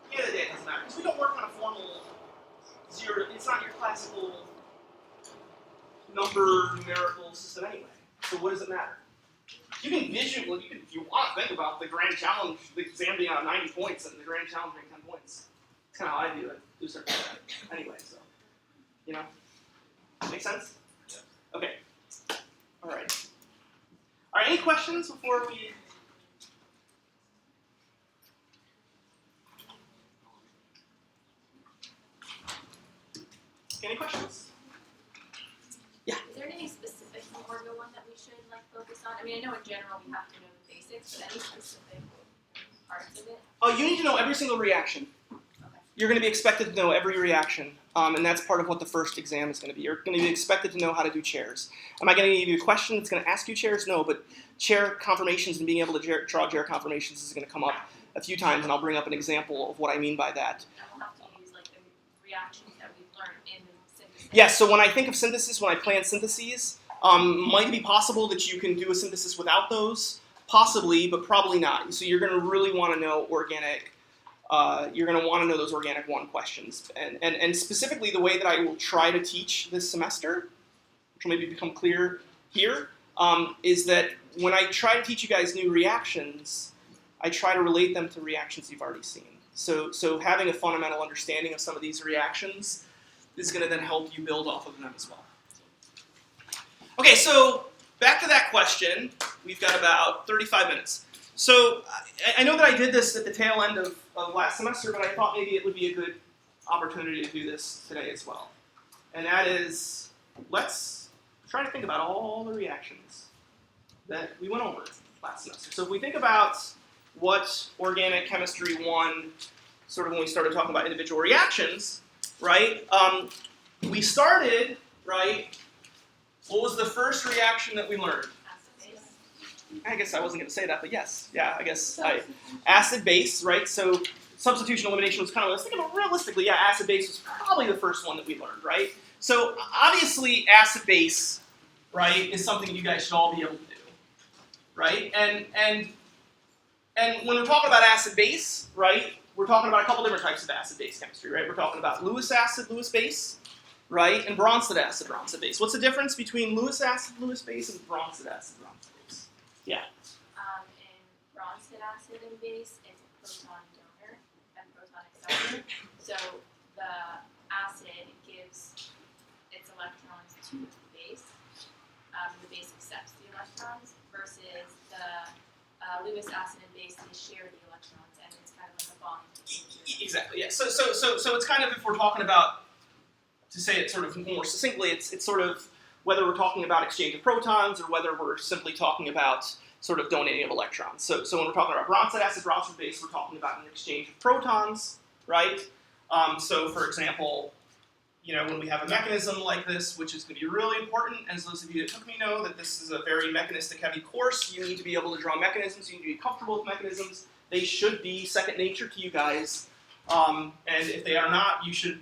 Speaker 1: At the end of the day, it doesn't matter because we don't work on a formal zero. It's not your classical numerical system anyway. So what does it matter? You can visually, if you want to think about the Grand Challenge, the exam being on 90 points and the Grand Challenge being 10 points. That's kind of how I do it. Do certain anyway. So, you know, make sense?
Speaker 4: Yeah.
Speaker 1: Okay. All right. All right. Any questions before we? Any questions?
Speaker 2: Is there anything specific in Orgo 1 that we should focus on? I mean, I know in general we have to know the basics, but any specific parts of it?
Speaker 1: Oh, you need to know every single reaction.
Speaker 2: Okay.
Speaker 1: You're going to be expected to know every reaction, and that's part of what the first exam is going to be. You're going to be expected to know how to do chairs. Am I going to give you a question that's going to ask you chairs? No, but chair conformations and being able to draw chair conformations is going to come up a few times, and I'll bring up an example of what I mean by that.
Speaker 2: And we'll have to use the reactions that we've learned in synthesis.
Speaker 1: Yes, so when I think of synthesis, when I plan syntheses, might it be possible that you can do a synthesis without those? Possibly, but probably not. So you're going to really want to know organic you're going to want to know those Organic 1 questions. And specifically the way that I will try to teach this semester, which will maybe become clear here, is that when I try to teach you guys new reactions, I try to relate them to reactions you've already seen. So having a fundamental understanding of some of these reactions is going to then help you build off of them as well. Okay, so back to that question. We've got about 35 minutes. So I know that I did this at the tail end of last semester, but I thought maybe it would be a good opportunity to do this today as well. And that is, let's try to think about all the reactions that we went over last semester. So if we think about what Organic Chemistry 1, sort of when we started talking about individual reactions, right? We started, right? What was the first reaction that we learned? I guess I wasn't going to say that, but yes. Yeah, I guess acid-base, right? So substitution elimination was kind of, let's think about realistically, yeah, acid-base was probably the first one that we learned, right? So obviously acid-base, right, is something you guys should all be able to do, right? And when we're talking about acid-base, right, we're talking about a couple different types of acid-base chemistry, right? We're talking about Lewis acid, Lewis base, right, and Bronsted acid, Bronsted base. What's the difference between Lewis acid, Lewis base, and Bronsted acid, Bronsted base? Yeah.
Speaker 2: In Bronsted acid and base, it's a proton donor and proton acceptor. So the acid gives its electrons to the base. The base accepts the electrons versus the Lewis acid and base, they share the electrons, and it's kind of like a bond.
Speaker 1: Exactly. Yeah. So it's kind of, if we're talking about, to say it sort of more succinctly, it's sort of whether we're talking about exchange of protons or whether we're simply talking about sort of donating of electrons. So when we're talking about Bronsted acid, Bronsted base, we're talking about an exchange of protons, right? So for example, you know, when we have a mechanism like this, which is going to be really important, as those of you that took me know that this is a very mechanistic heavy course, you need to be able to draw mechanisms, you need to be comfortable with mechanisms. They should be second nature to you guys. And if they are not, you should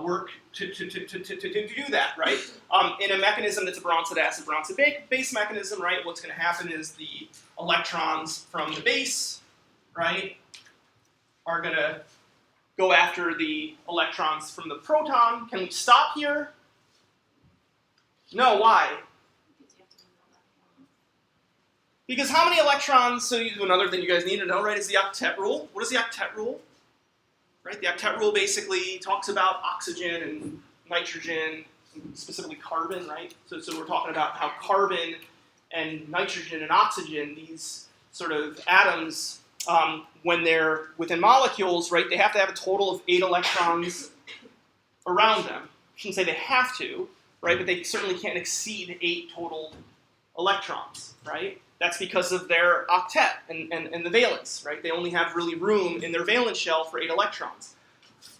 Speaker 1: work to do that, right? In a mechanism that's a Bronsted acid, Bronsted base mechanism, right, what's going to happen is the electrons from the base, right, are going to go after the electrons from the proton. Can we stop here? No, why? Because how many electrons, so another thing you guys need to know, right, is the octet rule. What is the octet rule? Right, the octet rule basically talks about oxygen and nitrogen, specifically carbon, right? So we're talking about how carbon and nitrogen and oxygen, these sort of atoms, when they're within molecules, right, they have to have a total of 8 electrons around them. I shouldn't say they have to, right, but they certainly can't exceed 8 total electrons, right? That's because of their octet and the valence, right? They only have really room in their valence shell for 8 electrons.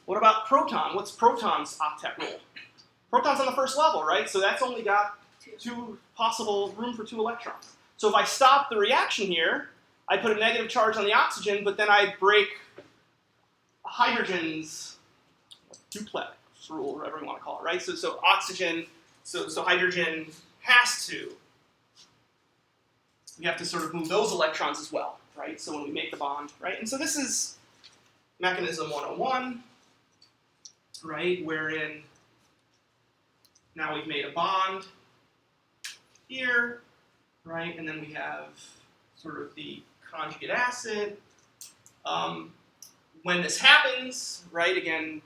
Speaker 1: What about proton? What's proton's octet rule? Proton's on the first level, right? So that's only got 2 possible room for 2 electrons. So if I stop the reaction here, I put a negative charge on the oxygen, but then I break hydrogen's duplex rule, or whatever you want to call it, right? So oxygen, so hydrogen has to. We have to sort of move those electrons as well, right? So when we make the bond, right? And so this is mechanism 101, right? Wherein now we've made a bond here, right? And then we have sort of the conjugate acid. When this happens, right, again,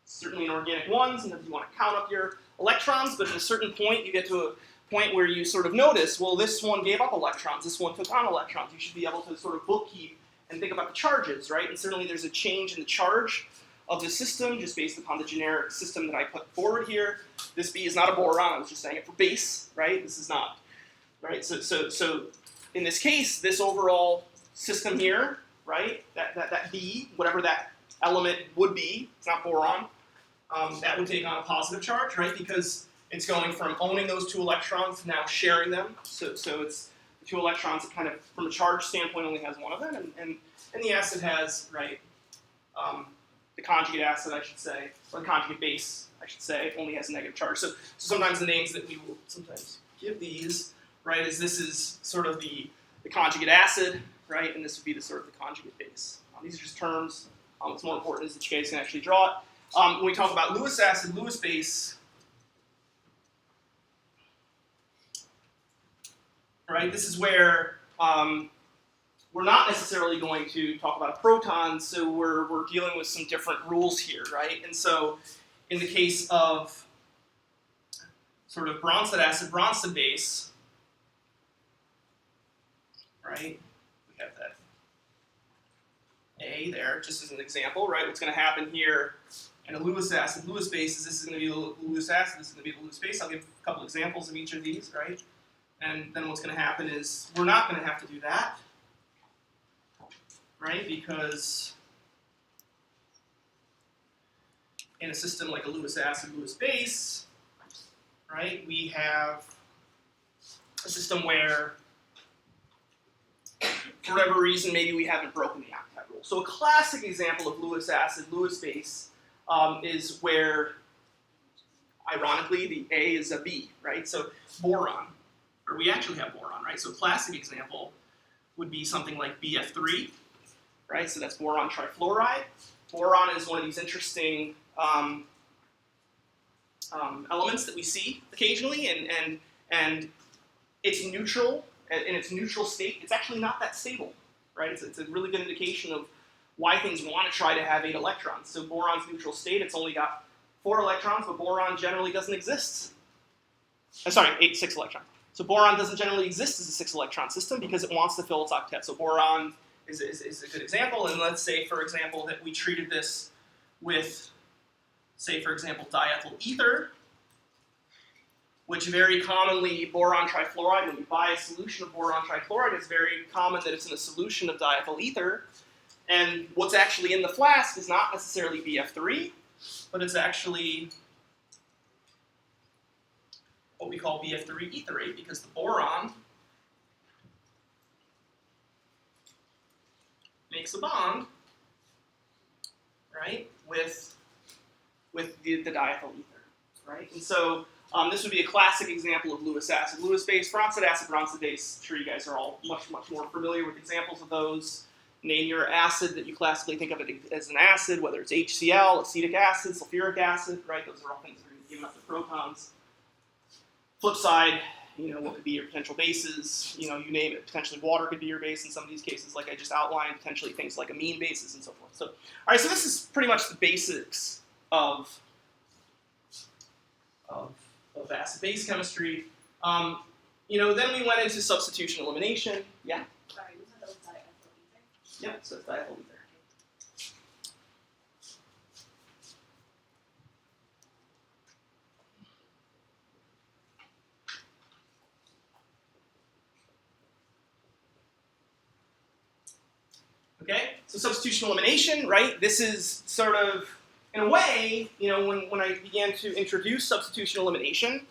Speaker 1: certainly in organic 1s, and if you want to count up your electrons, but at a certain point, you get to a point where you sort of notice, well, this one gave up electrons, this one took on electrons. You should be able to sort of bookkeep and think about the charges, right? And certainly there's a change in the charge of the system just based upon the generic system that I put forward here. This B is not a boron, I was just saying it for base, right? This is not, right? So in this case, this overall system here, right, that B, whatever that element would be, it's not boron, that would take on a positive charge, right? Because it's going from owning those 2 electrons to now sharing them. So it's the 2 electrons that kind of, from a charge standpoint, only has one of them, and the acid has, right, the conjugate acid, I should say, or the conjugate base, I should say, only has a negative charge. So sometimes the names that we will sometimes give these, right, is this is sort of the conjugate acid, right, and this would be the sort of the conjugate base. These are just terms What's more important is that you guys can actually draw it. When we talk about Lewis acid, Lewis base, right, this is where we're not necessarily going to talk about a proton, so we're dealing with some different rules here, right? And so in the case of sort of Bronsted acid, Bronsted base, right, we have that A there, just as an example, right? What's going to happen here in a Lewis acid, Lewis base is this is going to be the Lewis acid, this is going to be the Lewis base. I'll give a couple examples of each of these, right? And then what's going to happen is we're not going to have to do that, right? Because in a system like a Lewis acid, Lewis base, right, we have a system where, for whatever reason, maybe we haven't broken the octet rule. So a classic example of Lewis acid, Lewis base is where, ironically, the A is a B, right? So boron, or we actually have boron, right? So a classic example would be something like BF3, right? So that's boron trifluoride. Boron is one of these interesting elements that we see occasionally, and it's neutral. In its neutral state, it's actually not that stable, right? It's a really good indication of why things want to try to have 8 electrons. So boron's neutral state, it's only got 4 electrons, but boron generally doesn't exist. 6 electrons. So boron doesn't generally exist as a 6-electron system because it wants to fill its octet. So boron is a good example, and let's say, for example, that we treated this with, say, for example, diethyl ether, which very commonly, boron trifluoride, when you buy a solution of boron trifluoride, it's very common that it's in a solution of diethyl ether. And what's actually in the flask is not necessarily BF3, but it's actually what we call BF3 etherate, because the boron makes a bond, right, with the diethyl ether, right? And so this would be a classic example of Lewis acid. Lewis base, Bronsted acid, Bronsted base. I'm sure you guys are all much more familiar with examples of those. Name your acid that you classically think of it as an acid, whether it's HCl, acetic acid, sulfuric acid, right? Those are all things that are giving up the protons. Flip side, what could be your potential bases? You name it. Potentially water could be your base in some of these cases, like I just outlined. Potentially things like amine bases and so forth. So, all right. So this is pretty much the basics of acid-base chemistry. Then we went into substitution elimination. Yeah.
Speaker 2: Sorry, was it those diethyl ether?
Speaker 1: Yep. So it's diethyl ether. Okay. So substitution elimination, right? This is sort of, in a way, when I began to introduce substitution elimination,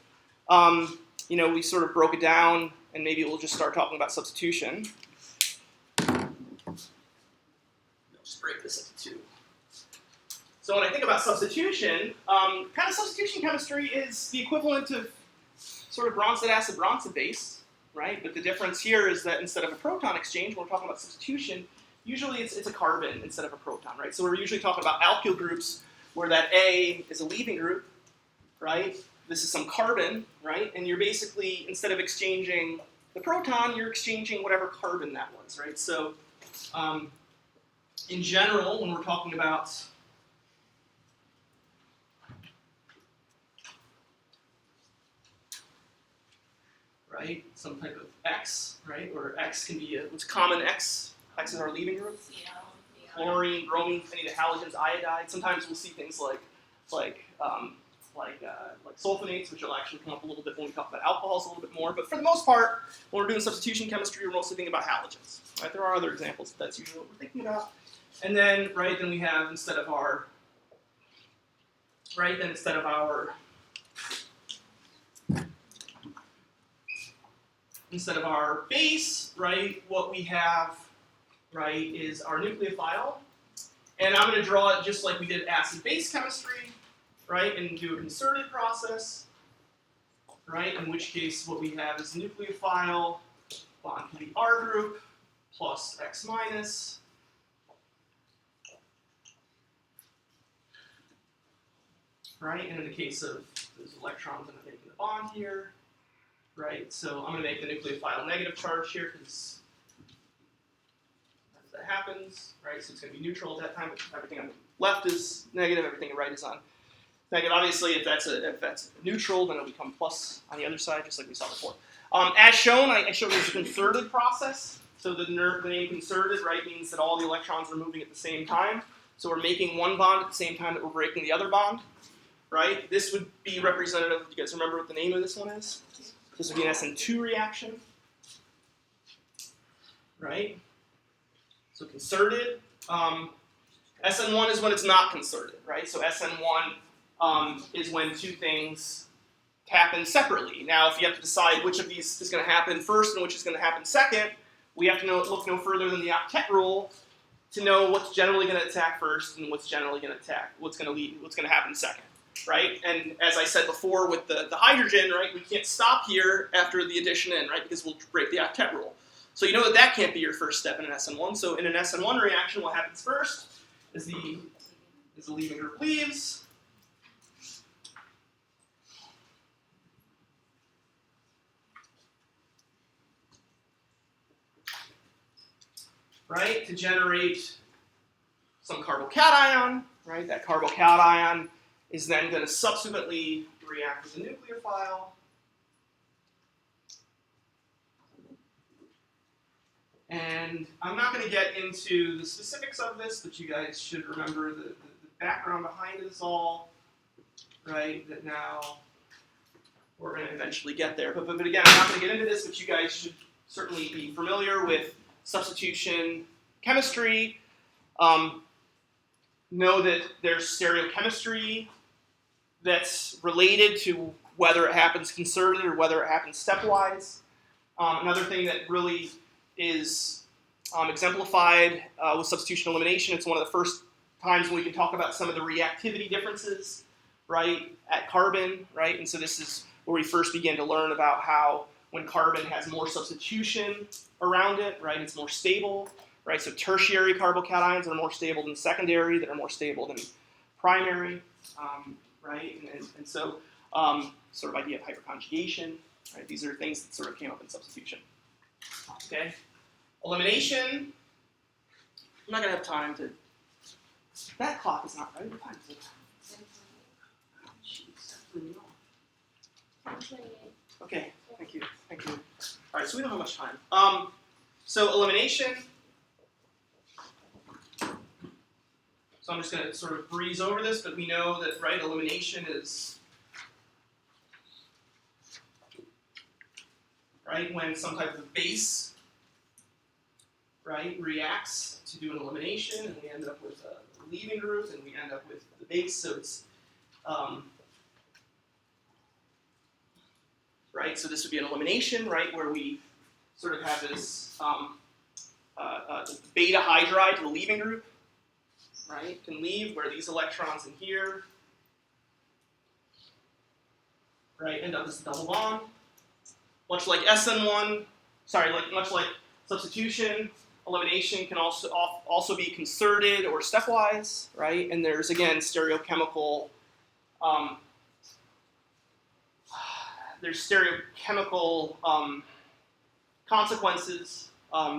Speaker 1: we sort of broke it down, and maybe we'll just start talking about substitution. I'll just break this into 2. So when I think about substitution, kind of substitution chemistry is the equivalent of sort of Bronsted acid, Bronsted base, right? But the difference here is that instead of a proton exchange, when we're talking about substitution, usually it's a carbon instead of a proton, right? So we're usually talking about alkyl groups where that A is a leaving group, right? This is some carbon, right? And you're basically, instead of exchanging the proton, you're exchanging whatever carbon that was, right? So in general, when we're talking about right, some type of X, right, or X can be what's common X is our leaving group. Chlorine, bromine, any of the halogens, iodide. Sometimes we'll see things like sulfonates, which will actually come up a little bit when we talk about alcohols a little bit more. But for the most part, when we're doing substitution chemistry, we're mostly thinking about halogens. Right? There are other examples, but that's usually what we're thinking about. And then, right, then we have instead of our base, right, what we have, right, is our nucleophile. And I'm going to draw it just like we did acid-base chemistry, right, and do a concerted process, right, in which case what we have is nucleophile bond to the R group plus X minus right? And in the case of those electrons, I'm making the bond here, right? So I'm going to make the nucleophile negative charge here because that happens, right? So it's going to be neutral at that time. Everything on the left is negative. Everything on the right is on negative. Obviously, if that's neutral, then it'll become plus on the other side, just like we saw before. As shown, I showed you this concerted process. So the name concerted, right, means that all the electrons are moving at the same time. So we're making one bond at the same time that we're breaking the other bond, right? This would be representative. Do you guys remember what the name of this one is? This would be an SN2 reaction, right? So concerted. SN1 is when it's not concerted, right? So SN1 is when two things happen separately. Now, if you have to decide which of these is going to happen first and which is going to happen second, we have to look no further than the octet rule to know what's generally going to attack first and what's generally going to attack, what's going to happen second, right? And as I said before with the hydrogen, right, we can't stop here after the addition in, right, because we'll break the octet rule. So you know that can't be your first step in an SN1. So in an SN1 reaction, what happens first is the leaving group leaves. Right, to generate some carbocation, right? That carbocation is then going to subsequently react with a nucleophile. And I'm not going to get into the specifics of this, but you guys should remember the background behind this all, right? That now we're going to eventually get there. But again, I'm not going to get into this, but you guys should certainly be familiar with substitution chemistry. Know that there's stereochemistry that's related to whether it happens concerted or whether it happens stepwise. Another thing that really is exemplified with substitution elimination, it's one of the first times when we can talk about some of the reactivity differences, right, at carbon, right? And so this is where we first begin to learn about how when carbon has more substitution around it, right, it's more stable, right? So tertiary carbocations are more stable than secondary, that are more stable than primary, right? And so sort of idea of hyperconjugation, right? These are things that sort of came up in substitution. Okay, elimination. I'm not gonna have time to. That clock is not right. What time is it? Oh, jeez, really long. Okay, thank you. All right, so we don't have much time. So elimination. So I'm just going to sort of breeze over this, but we know that, right, elimination is, right, when some type of base, right, reacts to do an elimination, and we end up with a leaving group, and we end up with the base. So it's, right, so this would be an elimination, right, where we sort of have this beta hydride to the leaving group, right, can leave where these electrons in here, right, end up as a double bond. Much like SN1, much like substitution, elimination can also be concerted or stepwise, right, and there's, again, stereochemical consequences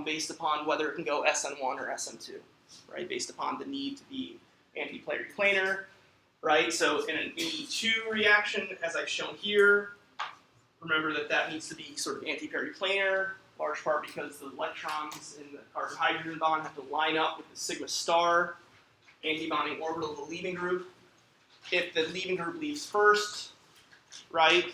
Speaker 1: based upon whether it can go SN1 or SN2, right? Based upon the need to be anti-planar, right? So in an E2 reaction, as I've shown here, remember that needs to be sort of anti-periplanar, large part because the electrons in the carbon-hydrogen bond have to line up with the sigma star antibonding orbital of the leaving group. If the leaving group leaves first, right,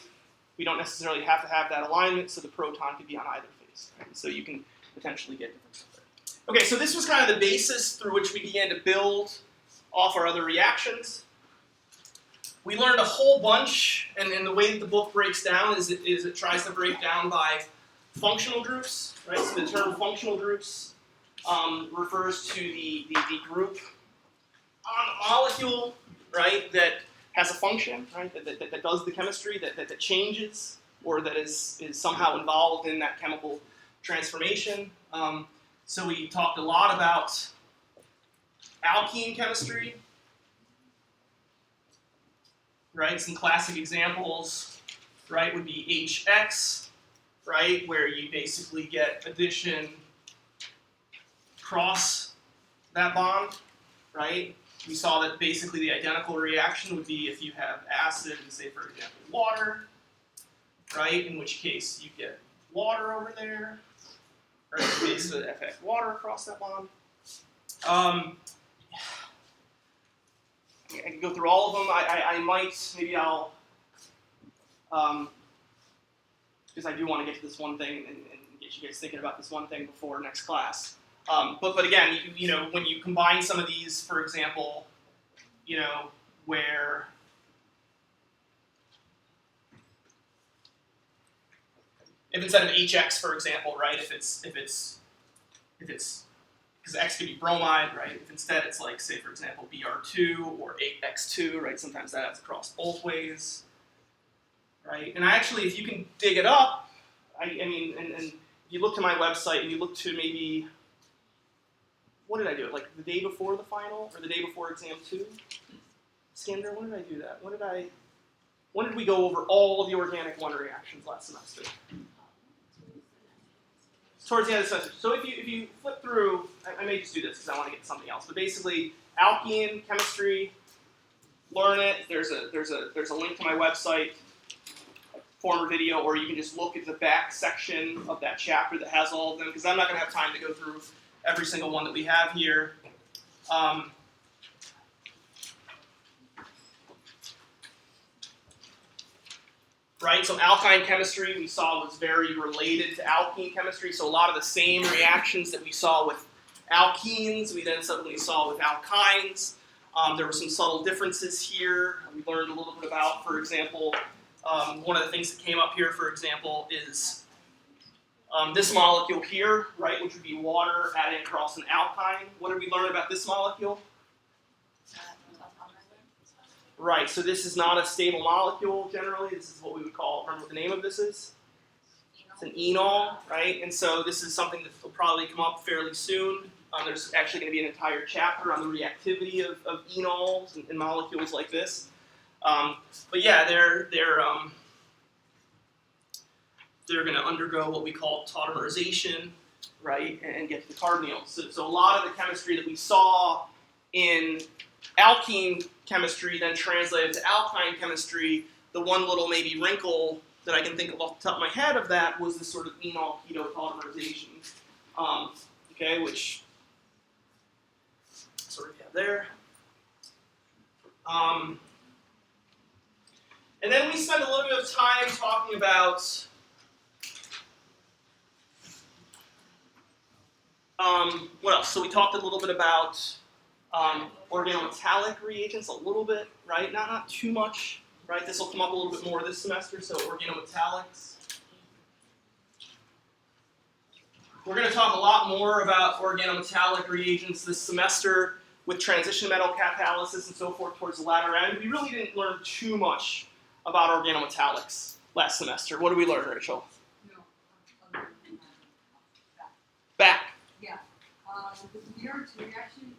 Speaker 1: we don't necessarily have to have that alignment, so the proton could be on either face. Right? So you can potentially get different stuff there. Okay, so this was kind of the basis through which we began to build off our other reactions. We learned a whole bunch, and the way that the book breaks down is it tries to break down by functional groups, right? So the term functional groups refers to the group on a molecule, right, that has a function, right, that does the chemistry, that changes, or that is somehow involved in that chemical transformation. So we talked a lot about alkene chemistry, right? Some classic examples, right, would be HX, right, where you basically get addition cross that bond, right? We saw that basically the identical reaction would be if you have acid and say, for example, water, right? In which case you get water over there, right? Basically FX water across that bond. I can go through all of them. I might, maybe I'll, because I do want to get to this one thing and get you guys thinking about this one thing before next class. But again, you know, when you combine some of these, for example, you know, where if instead of HX, for example, right, if it's because X could be bromide, right? If instead it's like, say, for example, Br2 or 8X2, right? Sometimes that has across both ways, right? And actually, if you can dig it up, I mean, and you look to my website and you look to maybe, what did I do? Like the day before the final or the day before exam 2? Skander, when did I do that? When did we go over all of the organic 1 reactions last semester? Towards the end of the semester. So if you flip through, I may just do this because I want to get to something else. But basically, alkene chemistry, learn it. There's a link to my website, former video, or you can just look at the back section of that chapter that has all of them. Because I'm not going to have time to go through every single one that we have here. Right, so alkyne chemistry we saw was very related to alkene chemistry. So a lot of the same reactions that we saw with alkenes, we then suddenly saw with alkynes. There were some subtle differences here. We learned a little bit about, for example, one of the things that came up here, for example, is this molecule here, right, which would be water adding across an alkyne. What did we learn about this molecule? Right, so this is not a stable molecule generally. This is what we would call, remember what the name of this is? It's an enol, right? And so this is something that will probably come up fairly soon. There's actually going to be an entire chapter on the reactivity of enols and molecules like this. But yeah, they're going to undergo what we call tautomerization, right, and get to the carbonyls. So a lot of the chemistry that we saw in alkene chemistry then translated to alkyne chemistry. The one little maybe wrinkle that I can think of off the top of my head of that was this sort of enol keto tautomerization, okay, which sort of have there. And then we spent a little bit of time talking about what else? So we talked a little bit about organometallic reagents, a little bit, right? Not too much, right? This will come up a little bit more this semester, so organometallics. We're going to talk a lot more about organometallic reagents this semester with transition metal catalysis and so forth towards the latter end. We really didn't learn too much about organometallics last semester. What did we learn, Rachel?
Speaker 3: No.
Speaker 1: Back.
Speaker 3: Yeah. The BR2 reaction,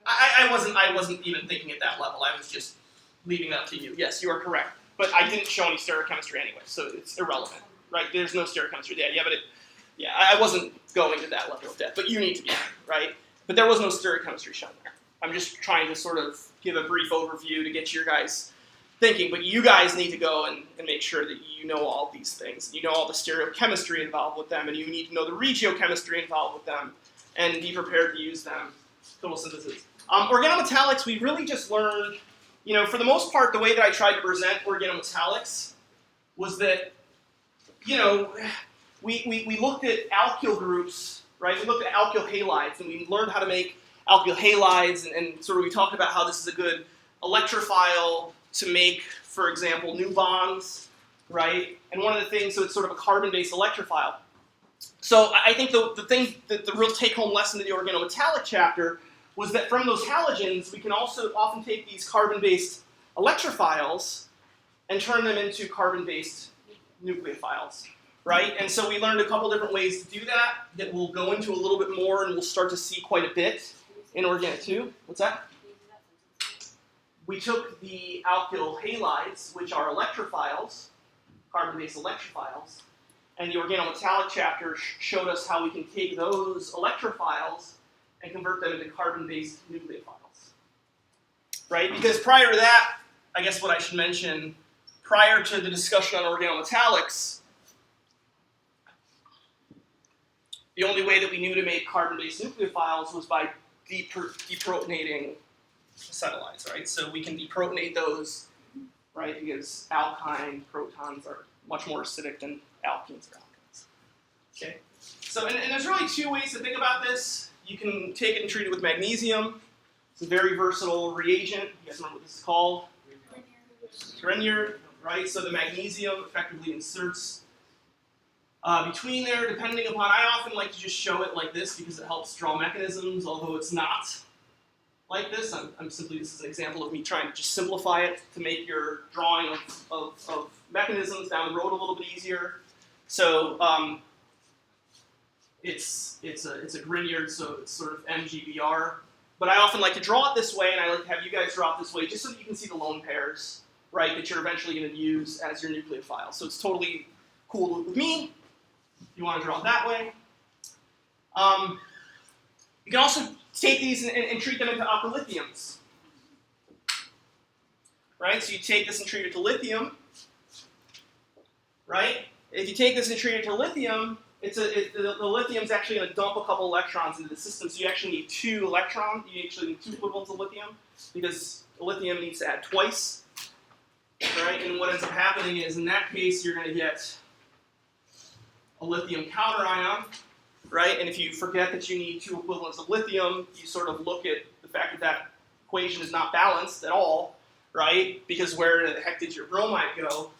Speaker 1: I wasn't even thinking at that level. I was just leaving that to you. Yes, you are correct. But I didn't show any stereochemistry anyway, so it's irrelevant, right? There's no stereochemistry there. Yeah, I wasn't going to that level of depth, but you need to be, right? But there was no stereochemistry shown there. I'm just trying to sort of give a brief overview to get your guys thinking, but you guys need to go and make sure that you know all these things. You know all the stereochemistry involved with them, and you need to know the regiochemistry involved with them, and be prepared to use them. Total synthesis. Organometallics, we really just learned, you know, for the most part, the way that I tried to present organometallics was that, you know, we looked at alkyl groups, right? We looked at alkyl halides, and we learned how to make alkyl halides, and sort of we talked about how this is a good electrophile to make, for example, new bonds, right? And one of the things, so it's sort of a carbon-based electrophile. So I think the real take-home lesson to the organometallic chapter was that from those halogens, we can also often take these carbon-based electrophiles and turn them into carbon-based nucleophiles, right? And so we learned a couple different ways to do that we'll go into a little bit more and we'll start to see quite a bit in Organic 2. What's that? we took the alkyl halides, which are electrophiles, carbon-based electrophiles, and the organometallic chapter showed us how we can take those electrophiles and convert them into carbon-based nucleophiles. Right? Because prior to that, I guess what I should mention, prior to the discussion on organometallics, the only way that we knew to make carbon-based nucleophiles was by deprotonating acetylides, right? So we can deprotonate those, right? Because alkyne protons are much more acidic than alkenes or alkynes. Okay? So, and there's really two ways to think about this. You can take it and treat it with magnesium. It's a very versatile reagent. You guys remember what this is called? Grignard, right? So the magnesium effectively inserts between there, depending upon, I often like to just show it like this because it helps draw mechanisms, although it's not like this. I'm simply, this is an example of me trying to just simplify it to make your drawing of mechanisms down the road a little bit easier. So it's a Grignard, so it's sort of MGBR. But I often like to draw it this way, and I like to have you guys draw it this way, just so that you can see the lone pairs, right, that you're eventually going to use as your nucleophile. So it's totally cool with me. You want to draw it that way. You can also take these and treat them into alkylithiums. Right? So you take this and treat it to lithium. Right? If you take this and treat it to lithium, the lithium's actually going to dump a couple electrons into the system. So you actually need 2 electrons. You actually need 2 equivalents of lithium because lithium needs to add twice. Right? And what ends up happening is, in that case, you're going to get a lithium counterion, right? And if you forget that you need 2 equivalents of lithium, you sort of look at the fact that that equation is not balanced at all, right? Because where the heck did your bromide go?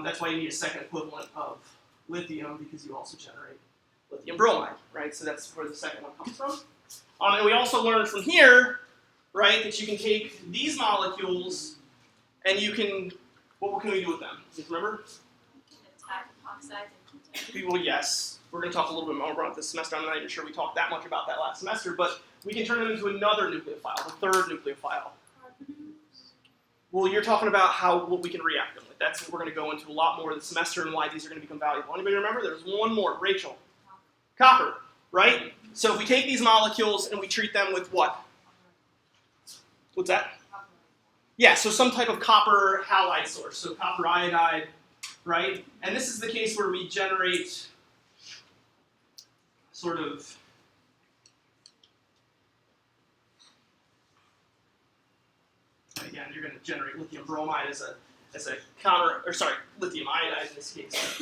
Speaker 1: That's why you need a second equivalent of lithium, because you also generate lithium bromide, right? So that's where the second one comes from. And we also learned from here, right, that you can take these molecules and you can, what can we do with them? Do you remember?
Speaker 2: Attack oxides and ketones.
Speaker 1: Well, yes. We're going to talk a little bit more about this semester. I'm not even sure we talked that much about that last semester, but we can turn them into another nucleophile, the third nucleophile. Well, you're talking about what we can react them with. That's what we're going to go into a lot more this semester and why these are going to become valuable. Anybody remember? There's one more. Rachel. Copper, right? So if we take these molecules and we treat them with what? What's that? Yeah, so some type of copper halide source, so copper iodide, right? And this is the case where we generate sort of again, you're going to generate lithium bromide as a lithium iodide in this case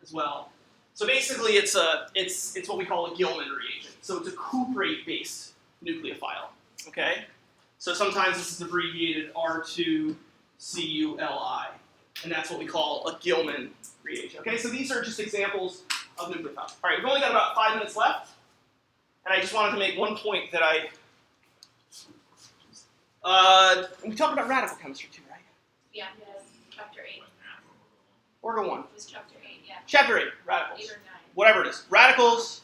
Speaker 1: as well. So basically, it's what we call a Gilman reagent. So it's a cuprate-based nucleophile. Okay. So sometimes this is abbreviated R2CuLi, and that's what we call a Gilman reagent. Okay. So these are just examples of nucleophiles. All right, we've only got about 5 minutes left, and I just wanted to make one point that we talked about radical chemistry too, right?
Speaker 2: Yeah, chapter 8.
Speaker 1: Order 1.
Speaker 2: It was chapter 8, yeah.
Speaker 1: Chapter 8, radicals.
Speaker 2: 8 or 9.
Speaker 1: Whatever it is. Radicals,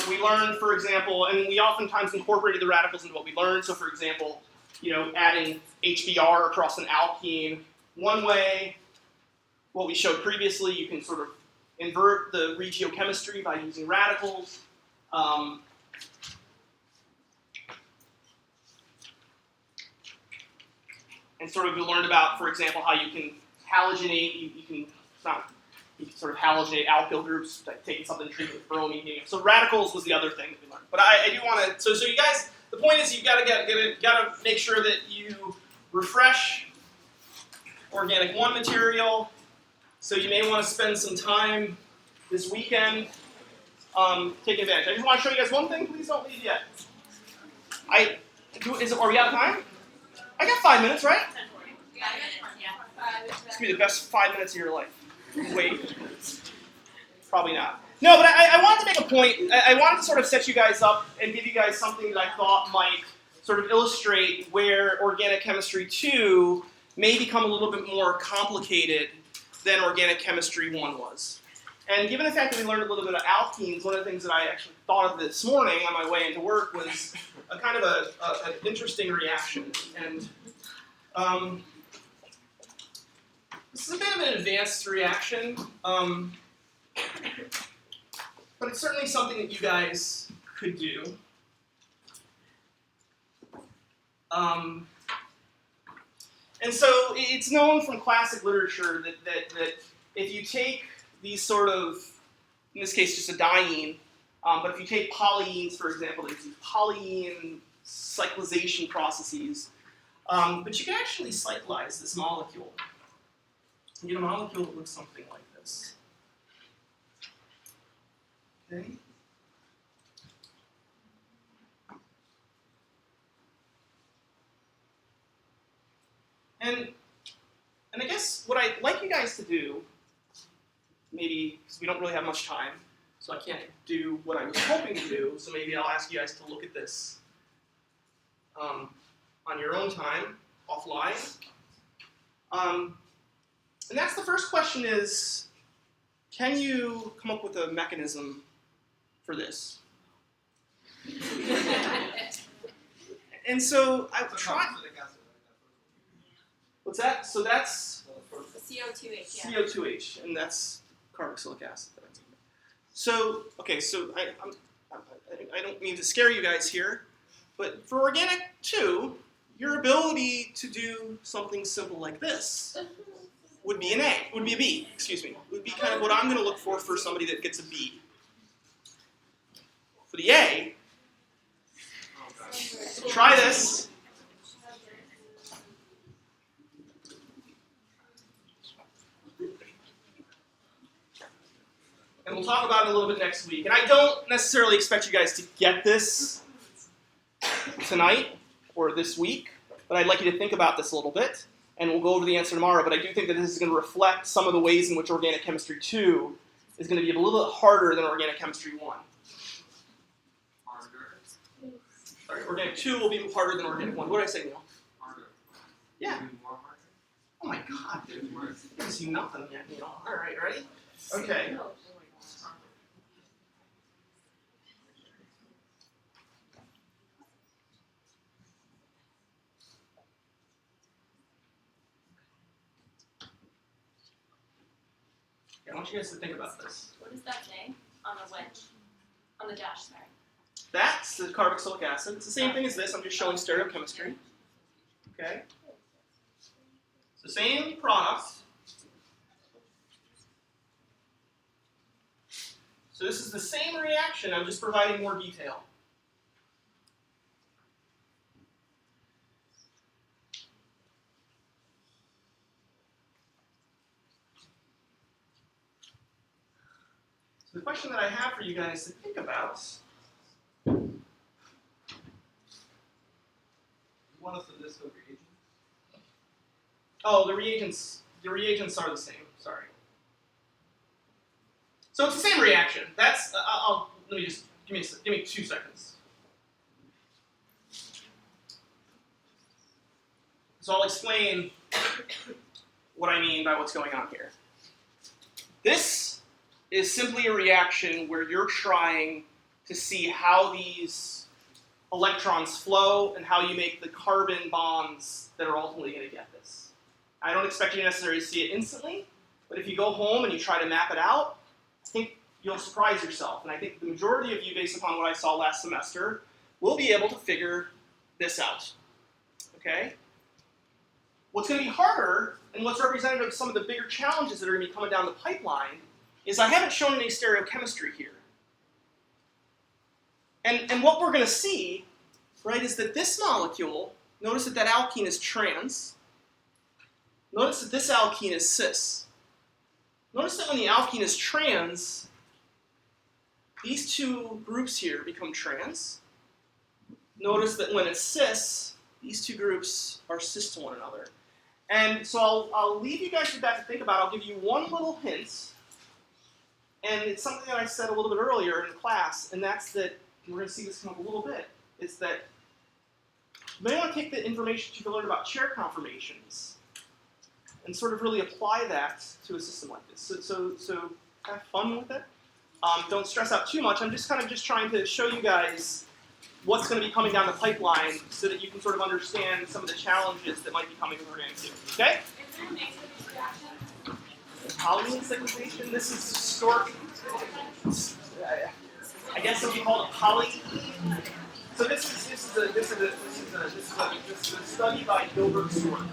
Speaker 1: we learned, for example, and we oftentimes incorporated the radicals into what we learned. So, for example, adding HBr across an alkene. One way, what we showed previously, you can sort of invert the regiochemistry by using radicals. And sort of you learned about, for example, how you can halogenate, you can sort of halogenate alkyl groups, like taking something treated with bromine. So radicals was the other thing that we learned. But I do want to, so you guys, the point is you've got to make sure that you refresh Organic 1 material. So you may want to spend some time this weekend taking advantage. I just want to show you guys one thing. Please don't leave yet. Are we out of time? I got 5 minutes, right?
Speaker 2: 5 minutes, yeah.
Speaker 1: This could be the best 5 minutes of your life. Wait. Probably not. No, but I wanted to make a point. I wanted to sort of set you guys up and give you guys something that I thought might sort of illustrate where Organic Chemistry 2 may become a little bit more complicated than Organic Chemistry 1 was. And given the fact that we learned a little bit of alkenes, one of the things that I actually thought of this morning on my way into work was a kind of an interesting reaction. And this is a bit of an advanced reaction, but it's certainly something that you guys could do. And so it's known from classic literature that if you take these sort of, in this case just a diene, but if you take polyenes, for example, there's these polyene cyclization processes, but you can actually cyclize this molecule. You get a molecule that looks something like this. Okay. And I guess what I'd like you guys to do, maybe because we don't really have much time, so I can't do what I was hoping to do, so maybe I'll ask you guys to look at this on your own time, offline. And that's the first question is, can you come up with a mechanism for this? And so I've tried. What's that? So that's
Speaker 2: CO2H, yeah.
Speaker 1: CO2H, and that's carboxylic acid. So, okay, so I don't mean to scare you guys here, but for organic 2, your ability to do something simple like this would be would be a B, excuse me. Would be kind of what I'm going to look for somebody that gets a B. For the A, try this. And we'll talk about it a little bit next week. And I don't necessarily expect you guys to get this tonight or this week, but I'd like you to think about this a little bit, and we'll go over the answer tomorrow. But I do think that this is going to reflect some of the ways in which Organic Chemistry 2 is going to be a little bit harder than Organic Chemistry 1.
Speaker 4: Harder.
Speaker 1: Sorry, Organic 2 will be harder than Organic 1. What did I say, Neil?
Speaker 4: Harder.
Speaker 1: Yeah.
Speaker 4: Even more harder.
Speaker 1: Oh my God, dude.
Speaker 4: Even worse.
Speaker 1: I didn't see nothing yet, Neil. All right, ready? Okay. I want you guys to think about this.
Speaker 2: What does that say on the wedge? On the dash, sorry.
Speaker 1: That's the carboxylic acid. It's the same thing as this. I'm just showing stereochemistry. Okay? So same product. So this is the same reaction. I'm just providing more detail. So the question that I have for you guys to think about.
Speaker 4: You want us to list the reagents?
Speaker 1: Oh, the reagents are the same. Sorry. So it's the same reaction. That's let me just give me 2 seconds. So I'll explain what I mean by what's going on here. This is simply a reaction where you're trying to see how these electrons flow and how you make the carbon bonds that are ultimately going to get this. I don't expect you to necessarily see it instantly, but if you go home and you try to map it out, I think you'll surprise yourself. And I think the majority of you, based upon what I saw last semester, will be able to figure this out. Okay? What's going to be harder, and what's representative of some of the bigger challenges that are going to be coming down the pipeline, is I haven't shown any stereochemistry here. And what we're going to see, right, is that this molecule, notice that that alkene is trans. Notice that this alkene is cis. Notice that when the alkene is trans, these 2 groups here become trans. Notice that when it's cis, these 2 groups are cis to one another. And so I'll leave you guys with that to think about. I'll give you one little hint, and it's something that I said a little bit earlier in class, and that's that, we're going to see this come up a little bit, is that you may want to take the information you've learned about chair conformations and sort of really apply that to a system like this. So have fun with it. Don't stress out too much. I'm just kind of just trying to show you guys what's going to be coming down the pipeline so that you can sort of understand some of the challenges that might be coming with organic soup. Okay?
Speaker 2: Is there a mix of extraction?
Speaker 1: Polyene cyclization. This is stork. I guess it would be called a poly. So this is a study by Gilbert Stork.